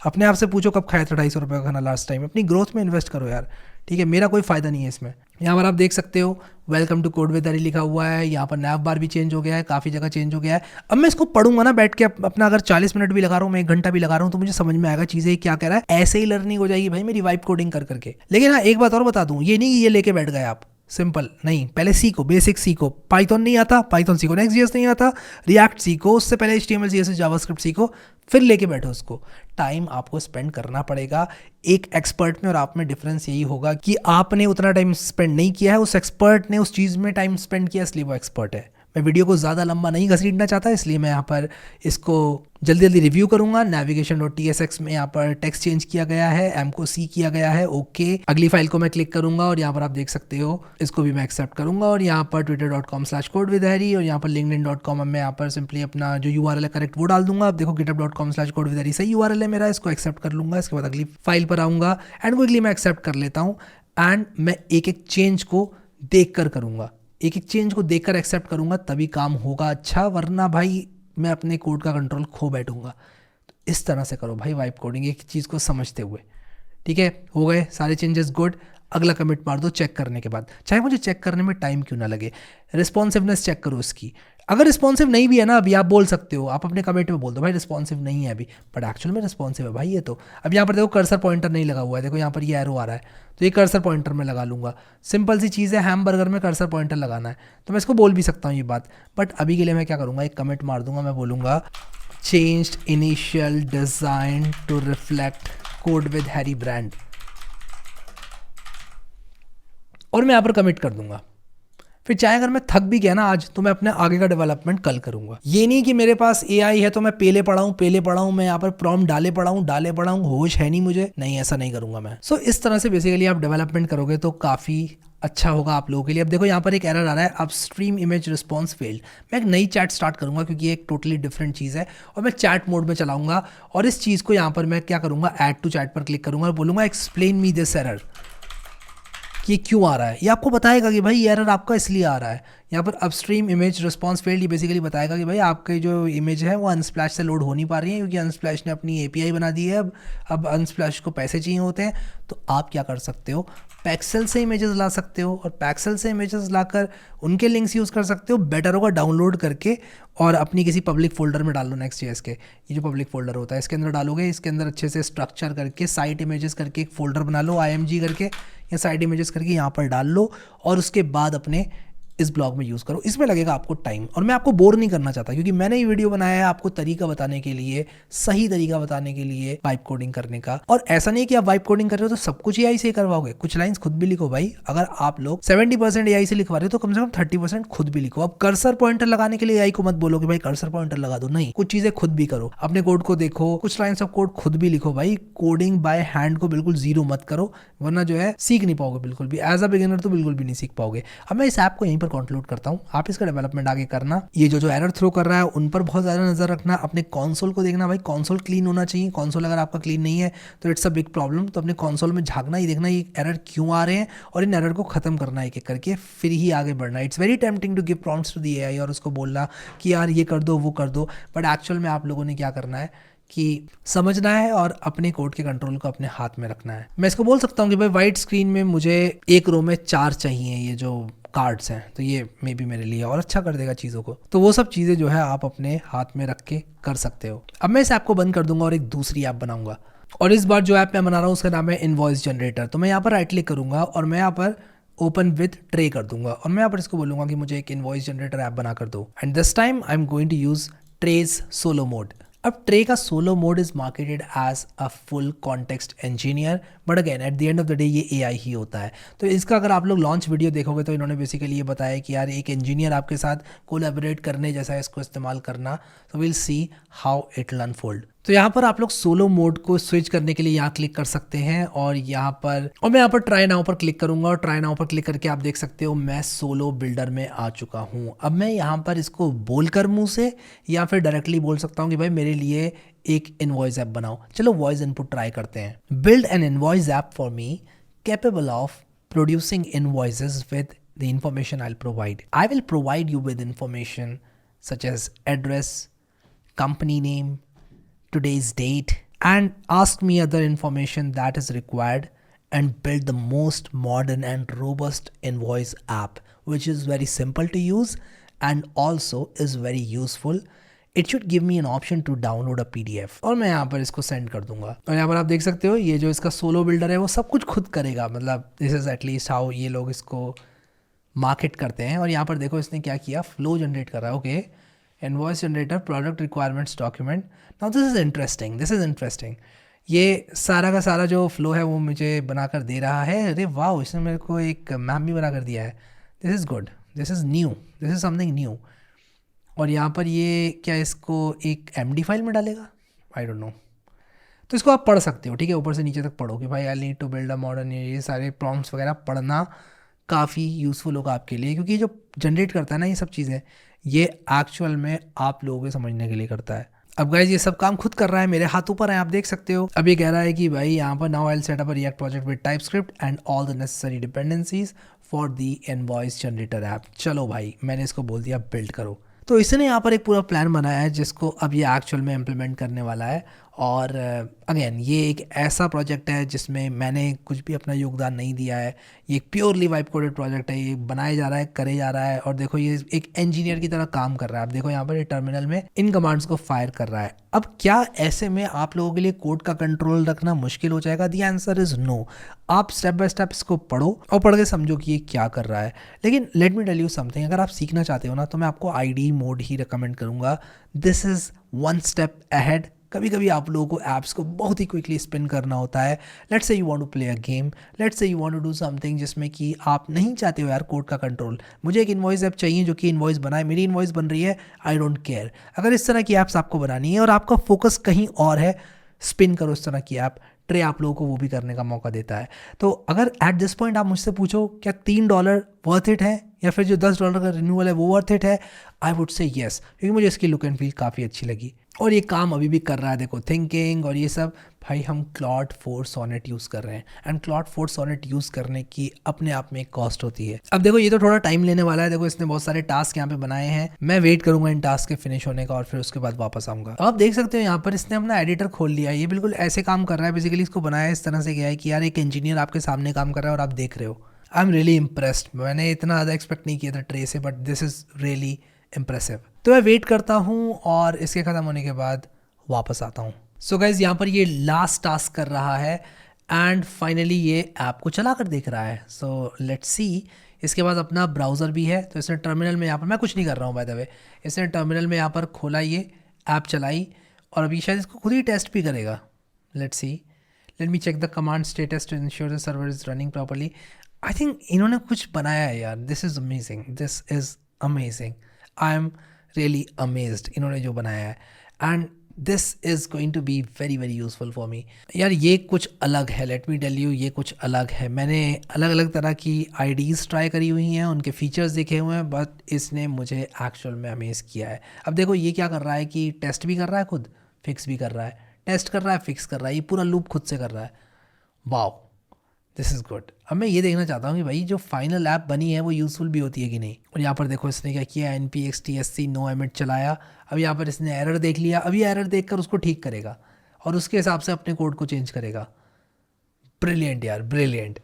अपने आप से पूछो कब खाया था ₹250 का खाना लास्ट टाइम। अपनी ग्रोथ में इन्वेस्ट करो यार, ठीक है। मेरा कोई फायदा नहीं है इसमें। यहाँ पर आप देख सकते हो वेलकम टू कोड विद हरी लिखा हुआ है, यहाँ पर नैव बार भी चेंज हो गया है, काफ़ी जगह चेंज हो गया है। अब मैं इसको पढ़ूंगा ना बैठ के अपना, अगर 40 मिनट भी लगा रहा हूँ, मैं 1 घंटा भी लगा रहा हूँ, तो मुझे समझ में आएगा चीज़ें क्या कह रहा है। ऐसे ही लर्निंग हो जाएगी भाई मेरी वाइब कोडिंग कर करके। लेकिन हाँ एक बात और बता दूँ, ये नहीं कि ये लेके बैठ गए आप, सिंपल नहीं। पहले सीखो, बेसिक सीखो। पाइथन नहीं आता, पाइथन सीखो। नेक्स्ट.js नहीं आता, रिएक्ट सीखो। उससे पहले HTML CSS जावास्क्रिप्ट सीखो, फिर लेके बैठो उसको। टाइम आपको स्पेंड करना पड़ेगा। एक एक्सपर्ट में और आप में डिफरेंस यही होगा कि आपने उतना टाइम स्पेंड नहीं किया है, उस एक्सपर्ट ने उस चीज़ में टाइम स्पेंड किया, इसलिए वो एक्सपर्ट है। मैं वीडियो को ज़्यादा लंबा नहीं घसीटना चाहता, इसलिए मैं यहाँ पर इसको जल्दी जल्दी रिव्यू करूंगा। navigation.tsx में यहाँ पर टेक्स्ट चेंज किया गया है, m को c किया गया है, ओके। अगली फाइल को मैं क्लिक करूंगा और यहाँ पर आप देख सकते हो इसको भी मैं एक्सेप्ट करूंगा, और यहाँ पर twitter.com/codewithharry, और यहाँ पर linkedin.com मैं यहाँ पर सिंपली अपना जो URL है करेक्ट वो डाल दूंगा। अब देखो github.com/codewithharry सही URL है मेरा, इसको एक्सेप्ट कर लूंगा। इसके बाद अगली फाइल पर आऊँगा एंड क्विकली मैं एक्सेप्ट कर लेता हूँ, एंड मैं एक एक चेंज को देख कर करूँगा, एक एक चेंज को देखकर एक्सेप्ट करूंगा, तभी काम होगा अच्छा, वरना भाई मैं अपने कोड का कंट्रोल खो बैठूंगा। तो इस तरह से करो भाई वाइब कोडिंग, एक चीज़ को समझते हुए, ठीक है। हो गए सारे चेंजेस, गुड। अगला कमिट मार दो चेक करने के बाद, चाहे मुझे चेक करने में टाइम क्यों ना लगे। रिस्पॉन्सिवनेस चेक करो उसकी। अगर रिस्पॉन्सिव नहीं भी है ना अभी, आप बोल सकते हो, आप अपने कमेंट में बोल दो भाई रिस्पॉन्सिव नहीं है अभी, बट एक्चुअल में रिस्पॉन्सिव है भाई ये तो। अब यहाँ पर देखो कर्सर पॉइंटर नहीं लगा हुआ है, देखो यहाँ पर ये एरो आ रहा है, तो ये कर्सर पॉइंटर में लगा लूँगा। सिंपल सी चीज़ है, हैमबर्गर में कर्सर पॉइंटर लगाना है, तो मैं इसको बोल भी सकता हूँ ये बात। बट अभी के लिए मैं क्या करूँगा, एक कमेंट मार दूंगा, मैं बोलूँगा changed initial design to reflect code with Harry brand, और मैं यहाँ पर कमिट कर दूंगा। फिर चाहे अगर मैं थक भी गया ना आज, तो मैं अपने आगे का डेवलपमेंट कल करूंगा। ये नहीं कि मेरे पास AI है तो मैं पेले पड़ा हूँ, मैं यहाँ पर प्रॉम्प्ट डाले पड़ा हूँ, होश है नहीं मुझे, नहीं ऐसा नहीं करूंगा मैं। सो इस तरह से बेसिकली आप डेवलपमेंट करोगे तो काफ़ी अच्छा होगा आप लोगों के लिए। अब देखो यहाँ पर एक एरर आ रहा है, अपस्ट्रीम इमेज रिस्पॉन्स फेल्ड। मैं एक नई चैट स्टार्ट करूंगा क्योंकि ये एक टोटली डिफरेंट चीज़ है, और मैं चैट मोड में चलाऊंगा, और इस चीज़ को यहाँ पर मैं क्या करूँगा, ऐड टू चैट पर क्लिक करूँगा और बोलूँगा एक्सप्लेन मी दिस एरर, ये क्यों आ रहा है। ये आपको बताएगा कि भाई ये एरर आपका इसलिए आ रहा है। यहाँ पर अपस्ट्रीम इमेज रिस्पॉन्स फेल्ड, ये बेसिकली बताएगा कि भाई आपके जो इमेज है वो अनस्प्लैश से लोड हो नहीं पा रही है, क्योंकि अनस्प्लैश ने अपनी API बना दी है। अब अनस्प्लैश को पैसे चाहिए होते हैं, तो आप क्या कर सकते हो, पैक्सल से इमेजेस ला सकते हो, और पैक्सल से इमेजेस लाकर उनके लिंक्स यूज़ कर सकते हो। बेटर होगा डाउनलोड करके और अपनी किसी पब्लिक फोल्डर में डाल लो। Next.js के ये जो पब्लिक फोल्डर होता है इसके अंदर डालोगे, इसके अंदर अच्छे से स्ट्रक्चर करके साइट इमेजेस करके एक फोल्डर बना लो, IMG करके या साइट इमेजेस करके यहाँ पर डाल लो, और उसके बाद अपने इस ब्लॉग में यूज़ करो। इसमें लगेगा आपको टाइम, और मैं आपको बोर नहीं करना चाहता, क्योंकि मैंने ये वीडियो बनाया है आपको तरीका बताने के लिए, सही तरीका बताने के लिए वाइब कोडिंग करने का। और ऐसा नहीं है कि आप वाइब कोडिंग कर रहे हो तो सब कुछ AI से ही करवाओगे, कुछ लाइंस खुद भी लिखो भाई। अगर आप लोग 70% AI से लिखवा रहे हो तो कम से कम 30% खुद भी लिखो। अब कर्सर पॉइंटर लगाने के लिए AI को मत बोलो कि भाई कर्सर पॉइंटर लगा दो, नहीं, कुछ चीज़ें खुद भी करो, अपने कोड को देखो, कुछ लाइन्स ऑफ कोड खुद भी लिखो भाई। कोडिंग बाय हैंड को बिल्कुल जीरो मत करो, वरना जो है सीख नहीं पाओगे बिल्कुल भी। एज अ बिगिनर तो बिल्कुल भी नहीं सीख पाओगे। अब मैं इस ऐप को यहीं पर कंक्लूड करता हूँ, आप इसका डेवलपमेंट आगे करना। ये जो एरर थ्रो कर रहा है उन पर बहुत ज़्यादा नजर रखना, अपने कंसोल को देखना भाई, कंसोल क्लीन होना चाहिए। कंसोल अगर आपका क्लीन नहीं है तो इट्स अ बिग प्रॉब्लम। तो अपने कंसोल में झांकना, ही देखना ये एरर क्यों आ रहे हैं, और इन एरर को खत्म करना एक एक करके, फिर ही आगे बढ़ना। It's very tempting to give prompts to the AI और उसको बोलना कि यार ये कर दो वो कर दो, बट एक्चुअल में आप लोगों ने क्या करना है कि समझना है और अपने कोड के कंट्रोल को अपने हाथ में रखना है। मैं इसको बोल सकता हूँ कि भाई वाइट स्क्रीन में मुझे एक रो में 4 चाहिए ये जो कार्ड्स हैं, तो ये मे बी मेरे लिए और अच्छा कर देगा चीज़ों को। तो वो सब चीज़ें जो है आप अपने हाथ में रख के कर सकते हो। अब मैं इस ऐप को बंद कर दूंगा और एक दूसरी ऐप बनाऊंगा। और इस बार जो ऐप मैं बना रहा हूँ उसका नाम है इनवॉइस जनरेटर। तो मैं यहाँ पर राइट क्लिक करूँगा और मैं यहाँ पर ओपन विद ट्रे कर दूंगा और मैं यहाँ पर इसको बोलूँगा कि मुझे एक इनवॉइस जनरेटर ऐप बना कर दो। And this time I am going to use Trae's solo mode. अब ट्रे का solo mode is marketed as a full context engineer, but again at the end of the day ये AI ही होता है। तो इसका अगर आप लोग लॉन्च वीडियो देखोगे तो इन्होंने बेसिकली ये बताया कि यार एक इंजीनियर आपके साथ कोलैबोरेट करने जैसा है इसको इस्तेमाल करना। तो will see how it will unfold. तो यहाँ पर आप लोग सोलो मोड को स्विच करने के लिए यहाँ क्लिक कर सकते हैं और यहाँ पर मैं यहाँ पर ट्राई नाउ पर क्लिक करूंगा और ट्राई नाउ पर क्लिक करके आप देख सकते हो मैं सोलो बिल्डर में आ चुका हूँ। अब मैं यहाँ पर इसको बोल कर मुँह से या फिर डायरेक्टली बोल सकता हूँ कि भाई मेरे लिए एक इनवॉइस ऐप बनाओ। चलो वॉइस इनपुट ट्राई करते हैं। Build an invoice app for me capable of producing invoices with the information I will provide. I will provide you with information such as address, company name, today's date, and ask me other information that is required, and build the most modern and robust invoice app which is very simple to use and also is very useful. It should give me an option to download a PDF और मैं यहाँ पर इसको send कर दूंगा। और यहाँ पर आप देख सकते हो ये जो इसका सोलो बिल्डर है वो सब कुछ खुद करेगा। मतलब दिस इज एटलीस्ट हाउ ये लोग इसको मार्केट करते हैं। और यहाँ पर देखो इसने क्या किया, फ्लो जनरेट कर रहा है। Okay, invoice generator, product requirements document. Now this is interesting, this is interesting. ये सारा का सारा जो फ्लो है वो मुझे बनाकर दे रहा है। अरे वाह, इसने मेरे को एक मैप भी बना कर दिया है। This is good, this is new, this is something new. और यहाँ पर ये क्या इसको एक MD फाइल में डालेगा, आई डोंट नो। तो इसको आप पढ़ सकते हो, ठीक है, ऊपर से नीचे तक पढ़ो कि भाई I need to build a modern, ये सारे प्रॉम्प्ट्स वगैरह पढ़ना काफ़ी यूज़फुल होगा आपके लिए, क्योंकि जो जनरेट करता है ना ये सब चीज़ें, ये एक्चुअल में आप लोगों को समझने के लिए करता है। अब गाइज ये सब काम खुद कर रहा है, मेरे हाथ ऊपर है, आप देख सकते हो। अब ये कह रहा है कि भाई यहाँ पर now I will set up a react project with TypeScript and all the necessary dependencies for the invoice generator app. चलो भाई, मैंने इसको बोल दिया बिल्ड करो। तो इसने यहाँ पर एक पूरा प्लान बनाया है जिसको अब ये एक्चुअल में इम्प्लीमेंट करने वाला है। और अगेन ये एक ऐसा प्रोजेक्ट है जिसमें मैंने कुछ भी अपना योगदान नहीं दिया है। ये एक प्योरली वाइब कोडेड प्रोजेक्ट है, ये बनाया जा रहा है, करे जा रहा है। और देखो ये एक इंजीनियर की तरह काम कर रहा है। आप देखो यहाँ पर ये टर्मिनल में इन कमांड्स को फायर कर रहा है। अब क्या ऐसे में आप लोगों के लिए कोड का कंट्रोल रखना मुश्किल हो जाएगा? The answer is no. आप स्टेप बाय स्टेप इसको पढ़ो और पढ़ के समझो कि ये क्या कर रहा है। लेकिन let me tell you something, अगर आप सीखना चाहते हो ना तो मैं आपको IDE मोड ही रिकमेंड करूँगा। This is one step ahead. कभी कभी आप लोगों को ऐप्स को बहुत ही क्विकली स्पिन करना होता है। Let's say you want to play a game, let's say you want to do something जिसमें कि आप नहीं चाहते हो यार कोड का कंट्रोल। मुझे एक इनवॉइस ऐप चाहिए जो कि इनवॉइस बनाए, मेरी इनवॉइस बन रही है, आई डोंट केयर। अगर इस तरह की ऐप्स आपको बनानी है और आपका फोकस कहीं और है, स्पिन करो इस तरह की ऐप। ट्रे आप लोगों को वो भी करने का मौका देता है। तो अगर एट दिस पॉइंट आप मुझसे पूछो क्या $3 वर्थ इट है या फिर जो $10 का रिन्यूअल है वो वर्थ इट है, आई वुड से येस, क्योंकि मुझे इसकी लुक एंड फील काफ़ी अच्छी लगी और ये काम अभी भी कर रहा है। देखो थिंकिंग और ये सब, भाई हम Claude 4 Sonnet यूज़ कर रहे हैं एंड Claude 4 Sonnet यूज़ करने की अपने आप में एक कॉस्ट होती है। अब देखो ये तो थोड़ा टाइम लेने वाला है। देखो इसने बहुत सारे टास्क यहाँ पे बनाए हैं, मैं वेट करूंगा इन टास्क के फिनिश होने का और फिर उसके बाद वापस आऊँगा। अब आप देख सकते हो यहाँ पर इसने अपना एडिटर खोल लिया है। ये बिल्कुल ऐसे काम कर रहा है, बेसिकली इसको बनाया इस तरह से गया है कि यार एक इंजीनियर आपके सामने काम कर रहा है और आप देख रहे हो। आई एम रियली इम्प्रेस्ड। मैंने इतना ज़्यादा एक्सपेक्ट नहीं किया था ट्रे से, but this is really impressive. तो मैं वेट करता हूँ और इसके ख़त्म होने के बाद वापस आता हूँ। सो गाइज यहाँ पर ये लास्ट टास्क कर रहा है एंड फाइनली ये ऐप को चला कर देख रहा है। So let's see. इसके बाद अपना ब्राउज़र भी है, तो इसने टर्मिनल में यहाँ पर, मैं कुछ नहीं कर रहा हूँ बाय द वे, इसने टर्मिनल में यहाँ पर खोला, ये ऐप चलाई और अभी शायद इसको खुद ही टेस्ट भी करेगा। Let's see, let me check the command status to ensure the server is running properly. I think इन्होंने कुछ बनाया है यार। This is amazing, this is amazing. I am really amazed इन्होंने जो बनाया है and this is going to be very very useful for me. यार ये कुछ अलग है, लेट मी टेल यू, ये कुछ अलग है। मैंने अलग अलग तरह की IDEs ट्राई करी हुई हैं, उनके फीचर्स देखे हुए हैं, बट इसने मुझे एक्चुअल में अमेज़ किया है। अब देखो ये क्या कर रहा है कि टेस्ट भी कर रहा है, खुद फिक्स भी कर रहा है, टेस्ट कर रहा है, फिक्स कर रहा है, ये पूरा लूप खुद से कर रहा है। Wow, this is good. अब मैं ये देखना चाहता हूँ कि भाई जो फाइनल ऐप बनी है वो यूज़फुल भी होती है कि नहीं। और यहाँ पर देखो इसने क्या किया, npxtsc no emit चलाया। अब यहाँ पर इसने एरर देख लिया, अब ये एरर देखकर उसको ठीक करेगा और उसके हिसाब से अपने कोड को चेंज करेगा। ब्रिलियंट यार, ब्रिलियंट।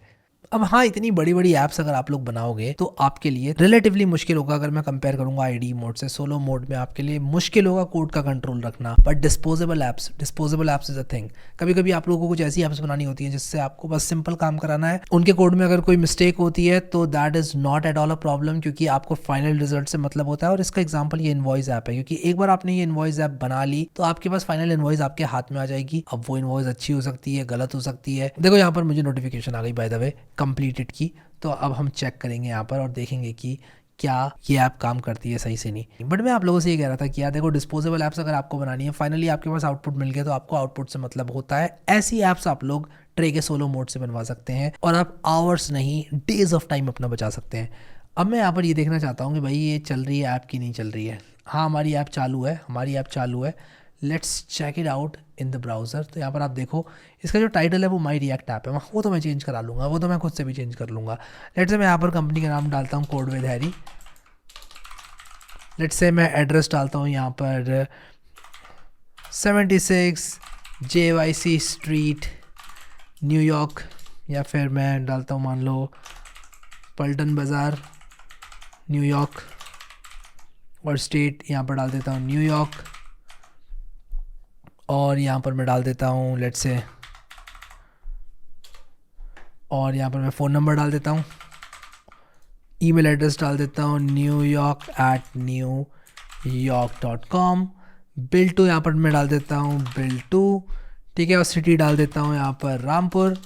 अब हाँ, इतनी बड़ी बड़ी ऐप्स अगर आप लोग बनाओगे तो आपके लिए रिलेटिवली मुश्किल होगा। अगर मैं कंपेयर करूंगा आईडी मोड से, सोलो मोड में आपके लिए मुश्किल होगा कोड का कंट्रोल रखना। But disposable apps is a thing. कभी कभी आप लोगों को कुछ ऐसी ऐप्स बनानी होती है जिससे आपको बस सिंपल काम कराना है, उनके कोड में अगर कोई मिस्टेक होती है तो that is not at all a problem, क्योंकि आपको फाइनल रिजल्ट से मतलब होता है। और इसका एग्जाम्पल ये इनवॉइस ऐप है, क्योंकि एक बार आपने ये इनवॉइस ऐप बना ली तो आपके पास फाइनल इनवॉइस आपके हाथ में आ जाएगी। अब वो इनवॉइस अच्छी हो सकती है, गलत हो सकती है। देखो यहाँ पर मुझे नोटिफिकेशन आ गई बाय द वे कंप्लीटेड की, तो अब हम चेक करेंगे यहाँ पर और देखेंगे कि क्या ये ऐप काम करती है सही से नहीं। बट मैं आप लोगों से ये कह रहा था कि यार देखो, डिस्पोजेबल ऐप्स अगर आपको बनानी है, फाइनली आपके पास आउटपुट मिल गया तो आपको आउटपुट से मतलब होता है। ऐसी ऐप्स आप लोग ट्रे के सोलो मोड से बनवा सकते हैं और आप आवर्स नहीं डेज ऑफ टाइम अपना बचा सकते हैं। अब मैं यहाँ पर ये देखना चाहता हूँ कि भाई ये चल रही है ऐप की नहीं चल रही है। हाँ, हमारी ऐप चालू है। Let's check it out in the browser. तो यहाँ पर आप देखो, इसका जो टाइटल है वो माई रिएक्ट ऐप है, वो तो मैं चेंज करा लूँगा, वो तो मैं खुद से भी चेंज कर लूँगा। लेट्स से मैं यहाँ पर कंपनी का नाम डालता हूँ code with Harry. Let's say मैं एड्रेस डालता हूँ यहाँ पर 76 JYC स्ट्रीट न्यूयॉर्क, या फिर मैं डालता हूँ मान लो पल्टन बाज़ार न्यूयॉर्क, और स्टेट यहाँ पर डाल देता हूँ न्यूयॉर्क, और यहाँ पर मैं डाल देता हूँ लेट्स से, और यहाँ पर मैं फ़ोन नंबर डाल देता हूँ, ईमेल एड्रेस डाल देता हूँ newyork@newyork.com, बिल टू यहाँ पर मैं डाल देता हूँ बिल टू, ठीक है, और सिटी डाल देता हूँ यहाँ पर रामपुर,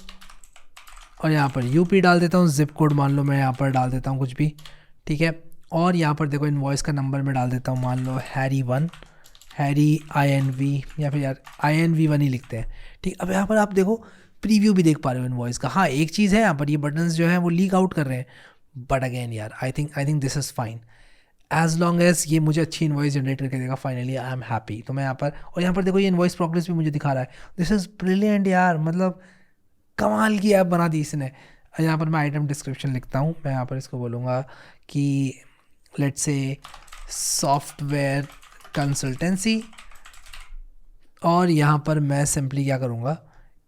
और यहाँ पर यूपी डाल देता हूँ, जिप कोड मान लो मैं यहाँ पर डाल देता हूँ कुछ भी, ठीक है। और यहाँ पर देखो इनवॉइस का नंबर मैं डाल देता हूँ मान लो हैरी INV, या फिर यार INV1 ही लिखते हैं, ठीक। अब यहाँ पर आप देखो प्रीव्यू भी देख पा रहे हो इनवॉइस का। हाँ, एक चीज़ है यहाँ पर, ये बटन्स जो हैं वो लीक आउट कर रहे हैं, बट अगेन यार I think this is fine as long as ये मुझे अच्छी इनवॉइस जनरेट करके देगा। Finally I am happy. तो मैं यहाँ पर, और यहाँ पर देखो ये इनवॉइस प्रोग्रेस भी मुझे दिखा रहा है। दिस इज़ ब्रिलियंट यार, मतलब कमाल की ऐप बना दी इसने। यहाँ पर मैं आइटम डिस्क्रिप्शन लिखता हूँ, मैं यहाँ पर इसको बोलूँगा कि लेट्स से सॉफ्टवेयर कंसल्टेंसी, और यहाँ पर मैं सिंपली क्या करूँगा,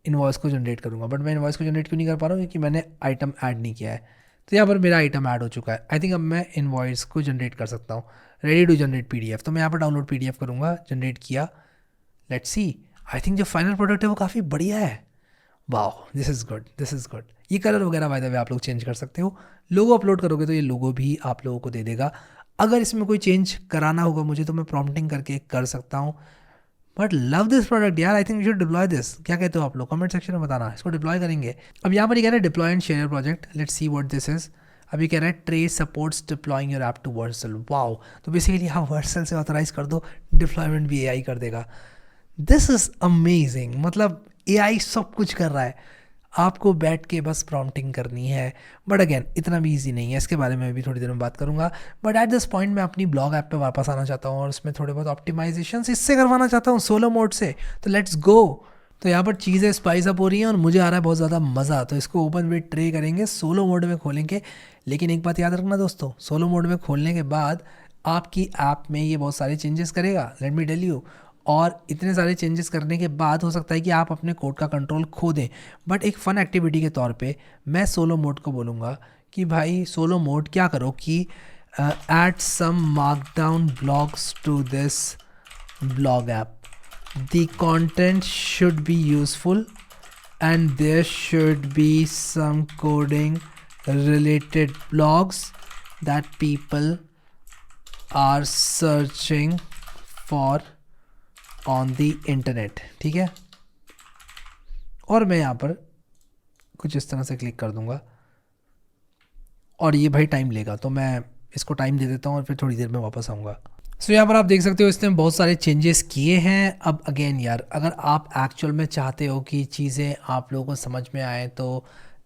इनवॉइस को जनरेट करूँगा। बट मैं इनवॉइस को जनरेट क्यों नहीं कर पा रहा हूँ, क्योंकि मैंने आइटम ऐड नहीं किया है। तो यहाँ पर मेरा आइटम ऐड हो चुका है। आई थिंक अब मैं इनवॉइस को जनरेट कर सकता हूँ। रेडी टू जनरेट PDF, तो मैं यहाँ पर डाउनलोड PDF करूँगा, जनरेट किया। लेट्स सी, आई थिंक जो फाइनल प्रोडक्ट है वो काफ़ी बढ़िया है। Wow, this is good. ये कलर वगैरह बाय द वे आप लोग चेंज कर सकते हो। लोगो अपलोड करोगे तो ये लोगो भी आप लोगों को दे देगा। अगर इसमें कोई चेंज कराना होगा मुझे तो मैं प्रॉम्प्टिंग करके कर सकता हूँ। बट लव दिस प्रोडक्ट यार, I think we should deploy this. क्या कहते हो आप लोग, कमेंट सेक्शन में बताना, इसको डिप्लॉय करेंगे। अब यहाँ पर ये कह रहा है deploy and share project, let's see what this is. अभी कह रहा है Trae supports deploying your app to Vercel. Wow, तो बेसिकली हाँ, वर्सल से ऑथराइज कर दो, डिप्लॉयमेंट भी AI कर देगा। दिस इज़ अमेजिंग, मतलब AI सब कुछ कर रहा है, आपको बैठ के बस प्रॉम्प्टिंग करनी है। बट अगेन इतना भी ईजी नहीं है, इसके बारे में भी थोड़ी देर में बात करूंगा। बट एट दिस पॉइंट मैं अपनी ब्लॉग ऐप पे वापस आना चाहता हूँ और उसमें थोड़े बहुत ऑप्टिमाइजेशन इससे करवाना चाहता हूँ सोलो मोड से। तो लेट्स गो। तो यहाँ पर चीज़ें स्पाइस अप हो रही हैं और मुझे आ रहा है बहुत ज़्यादा मज़ा। तो इसको ओपन विद ट्रे करेंगे, सोलो मोड में खोलेंगे। लेकिन एक बात याद रखना दोस्तों, सोलो मोड में खोलने के बाद आपकी ऐप में ये बहुत सारे चेंजेस करेगा, लेट मी टेल यू। और इतने सारे चेंजेस करने के बाद हो सकता है कि आप अपने कोड का कंट्रोल खो दें। बट एक फ़न एक्टिविटी के तौर पे मैं सोलो मोड को बोलूँगा कि भाई सोलो मोड क्या करो कि add some markdown blogs to this blog app. The content should be useful and there should be some coding related blogs that people are searching for on the internet। ठीक है, और मैं यहाँ पर कुछ इस तरह से क्लिक कर दूंगा और ये भाई टाइम लेगा, तो मैं इसको टाइम दे देता हूँ और फिर थोड़ी देर में वापस आऊँगा। सो यहाँ पर आप देख सकते हो इसने बहुत सारे चेंजेस किए हैं। अब अगेन यार, अगर आप एक्चुअल में चाहते हो कि चीज़ें आप लोगों को समझ में आए तो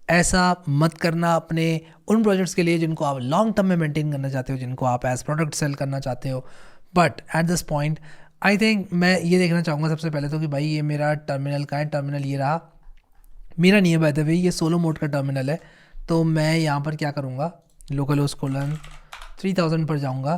ऐसा मत करना अपने उन प्रोजेक्ट्स के लिए जिनको आप लॉन्ग टर्म में मेंटेन करना चाहते हो, जिनको आप एज प्रोडक्ट सेल करना चाहते हो। But at this point I think मैं ये देखना चाहूँगा सबसे पहले तो कि भाई ये मेरा टर्मिनल का है। टर्मिनल ये रहा, मेरा नहीं है बाय द वे, ये सोलो मोड का टर्मिनल है। तो मैं यहाँ पर क्या करूँगा, localhost:3000 पर जाऊँगा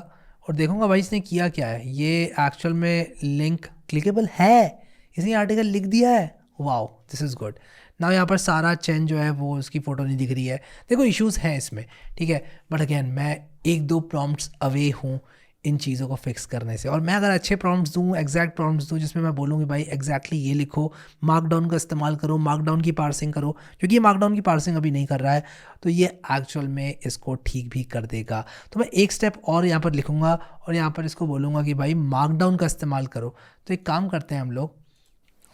और देखूंगा भाई इसने किया क्या है। ये एक्चुअल में लिंक क्लिकेबल है, इसने आर्टिकल लिख दिया है। Wow, this is good. ना यहाँ पर सारा चैन जो है वो उसकी फ़ोटो नहीं दिख रही है। देखो इश्यूज़ हैं इसमें, ठीक है, बट अगेन मैं 1-2 प्रॉम्प्ट्स अवे हूँ इन चीज़ों को फिक्स करने से। और मैं अगर अच्छे प्रॉम्प्ट्स दूँ, एग्जैक्ट प्रॉम्प्ट्स दूँ जिसमें मैं बोलूँ कि भाई एग्जैक्टली ये लिखो, मार्कडाउन का इस्तेमाल करो, मार्कडाउन की पार्सिंग करो, क्योंकि ये मार्कडाउन की पार्सिंग अभी नहीं कर रहा है, तो ये एक्चुअल में इसको ठीक भी कर देगा। तो मैं एक स्टेप और यहाँ पर लिखूँगा और यहाँ पर इसको बोलूँगा कि भाई मार्कडाउन का इस्तेमाल करो। तो एक काम करते हैं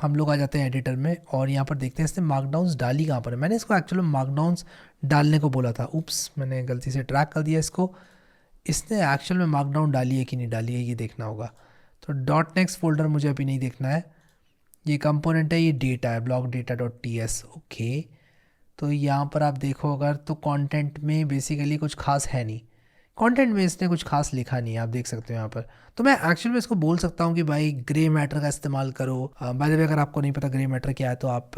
हम लोग आ जाते हैं एडिटर में और यहाँ पर देखते हैं इसने मार्कडाउन्स डाली कहाँ पर है। मैंने इसको एक्चुअली मार्कडाउन्स डालने को बोला था, उप्स मैंने गलती से ट्रैक कर दिया इसको। इसने एक्चुअल में मार्कडाउन डाली है कि नहीं डाली है ये देखना होगा। तो डॉट नेक्स्ट फोल्डर मुझे अभी नहीं देखना है, ये कंपोनेंट है, ये डेटा है, block data dot T S. Okay, तो यहाँ पर आप देखो अगर तो कंटेंट में बेसिकली कुछ खास है नहीं, कंटेंट में इसने कुछ खास लिखा नहीं है, आप देख सकते हो यहाँ पर। तो मैं एक्चुअल में इसको बोल सकता हूँ कि भाई ग्रे मैटर का इस्तेमाल करो। बाय द वे अगर आपको नहीं पता ग्रे मैटर क्या है तो आप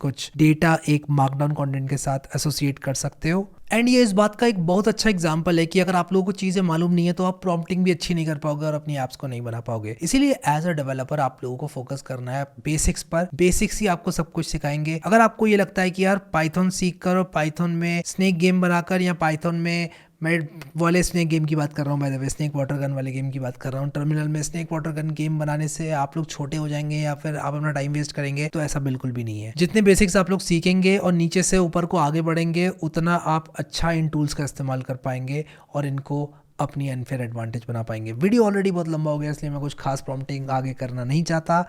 कुछ डेटा एक मार्कडाउन कंटेंट के साथ एसोसिएट कर सकते हो। एंड ये इस बात का एक बहुत अच्छा एग्जांपल है कि अगर आप लोगों को चीज़ें मालूम नहीं है तो आप प्रॉम्प्टिंग भी अच्छी नहीं कर पाओगे और अपनी ऐप्स को नहीं बना पाओगे। इसीलिए एज अ डेवलपर आप लोगों को फोकस करना है बेसिक्स पर। बेसिक्स ही आपको सब कुछ सिखाएंगे। अगर आपको ये लगता है कि यार पाइथन सीख कर और पाइथन में स्नेक गेम बनाकर या पाइथन में मैं वाले स्नेक गेम की बात कर रहा हूँ, by the way snake water gun वाले गेम की बात कर रहा हूँ, टर्मिनल में स्नेक वाटर गन गेम बनाने से आप लोग छोटे हो जाएंगे या फिर आप अपना टाइम वेस्ट करेंगे, तो ऐसा बिल्कुल भी नहीं है। जितने बेसिक्स आप लोग सीखेंगे और नीचे से ऊपर को आगे बढ़ेंगे उतना आप अच्छा इन टूल्स का इस्तेमाल कर पाएंगे और इनको अपनी अनफेयर एडवांटेज बना पाएंगे। वीडियो ऑलरेडी बहुत लंबा हो गया इसलिए मैं कुछ खास प्रॉम्प्टिंग आगे करना नहीं चाहता।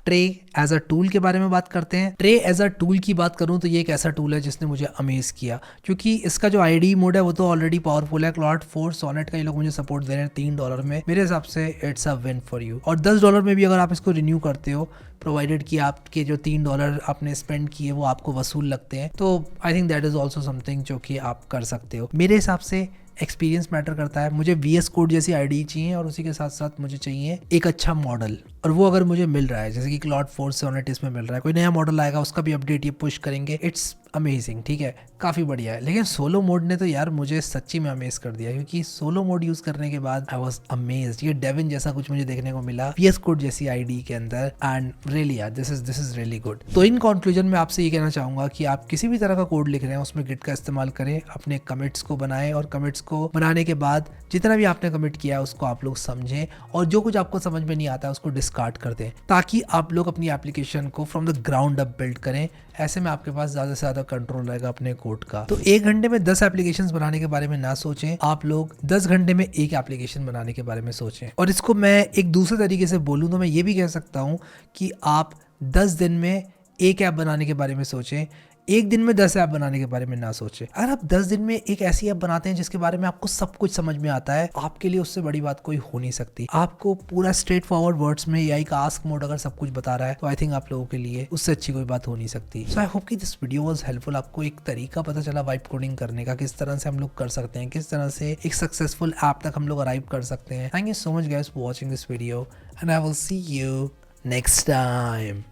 ट्रे एज अ टूल के बारे में बात करते हैं। ट्रे एज अ टूल की बात करूं तो ये एक ऐसा टूल है जिसने मुझे अमेज किया, क्योंकि इसका जो आईडी मोड है वो तो ऑलरेडी पावरफुल है। क्लाउड 4 सोनेट का ये लोग मुझे सपोर्ट दे रहे हैं $3 में। मेरे हिसाब से it's a win for you. और $10 में भी अगर आप इसको रिन्यू करते हो, प्रोवाइडेड कि आपके जो $3 आपने स्पेंड किए वो आपको वसूल लगते हैं, तो I think that is also something जो कि आप कर सकते हो। मेरे हिसाब से एक्सपीरियंस मैटर करता है। मुझे VS कोड जैसी आईडी चाहिए और उसी के साथ साथ मुझे चाहिए एक अच्छा मॉडल, और वो अगर मुझे मिल रहा है जैसे कि क्लाउड 4 सोनेट इसमें मिल रहा है, कोई नया मॉडल आएगा उसका भी अपडेट ये पुश करेंगे, इट्स अमेजिंग, ठीक है, काफ़ी बढ़िया है। लेकिन सोलो मोड ने तो यार मुझे सच्ची में अमेज कर दिया, क्योंकि सोलो मोड यूज़ करने के बाद आई वॉज अमेज्ड। ये डेविन जैसा कुछ मुझे देखने को मिला VS कोड जैसी आईडी के अंदर, एंड रियली यार दिस इज रियली गुड। तो इन कंक्लूजन में आपसे ये कहना चाहूँगा कि आप किसी भी तरह का कोड लिख रहे हैं उसमें गिट का इस्तेमाल करें, अपने कमिट्स को बनाएं और कमिट्स को बनाने के बाद जितना भी आपने कमिट किया है उसको आप लोग समझें और जो कुछ आपको समझ में नहीं आता है उसको डिस्कार्ड कर दें, ताकि आप लोग अपनी एप्लीकेशन को from the ground up build करें। ऐसे में आपके पास ज़्यादा से ज़्यादा कंट्रोल रहेगा अपने कोड का। तो 1 घंटे में 10 एप्लीकेशंस बनाने के बारे में ना सोचें, आप लोग 10 घंटे में एक एप्लीकेशन बनाने के बारे में सोचें। और इसको मैं एक दूसरे तरीके से बोलूँ तो मैं ये भी कह सकता हूँ कि आप 10 दिन में एक ऐप बनाने के बारे में सोचें, 1 दिन में 10 ऐप बनाने के बारे में ना सोचें। अगर आप 10 दिन में एक ऐसी ऐप बनाते हैं जिसके बारे में आपको सब कुछ समझ में आता है, आपके लिए उससे बड़ी बात कोई हो नहीं सकती। आपको पूरा स्ट्रेट फॉरवर्ड वर्ड्स में AI का आस्क मोड अगर सब कुछ बता रहा है तो आई थिंक आप लोगों के लिए उससे अच्छी कोई बात हो नहीं सकती। सो आई होप कि दिस वीडियो वाज हेल्पफुल। आपको एक तरीका पता चला वाइब कोडिंग करने का, किस तरह से हम लोग कर सकते हैं, किस तरह से एक सक्सेसफुल ऐप तक हम लोग अराइव कर सकते हैं। Thank you so much guys for watching this video and I will see you next time.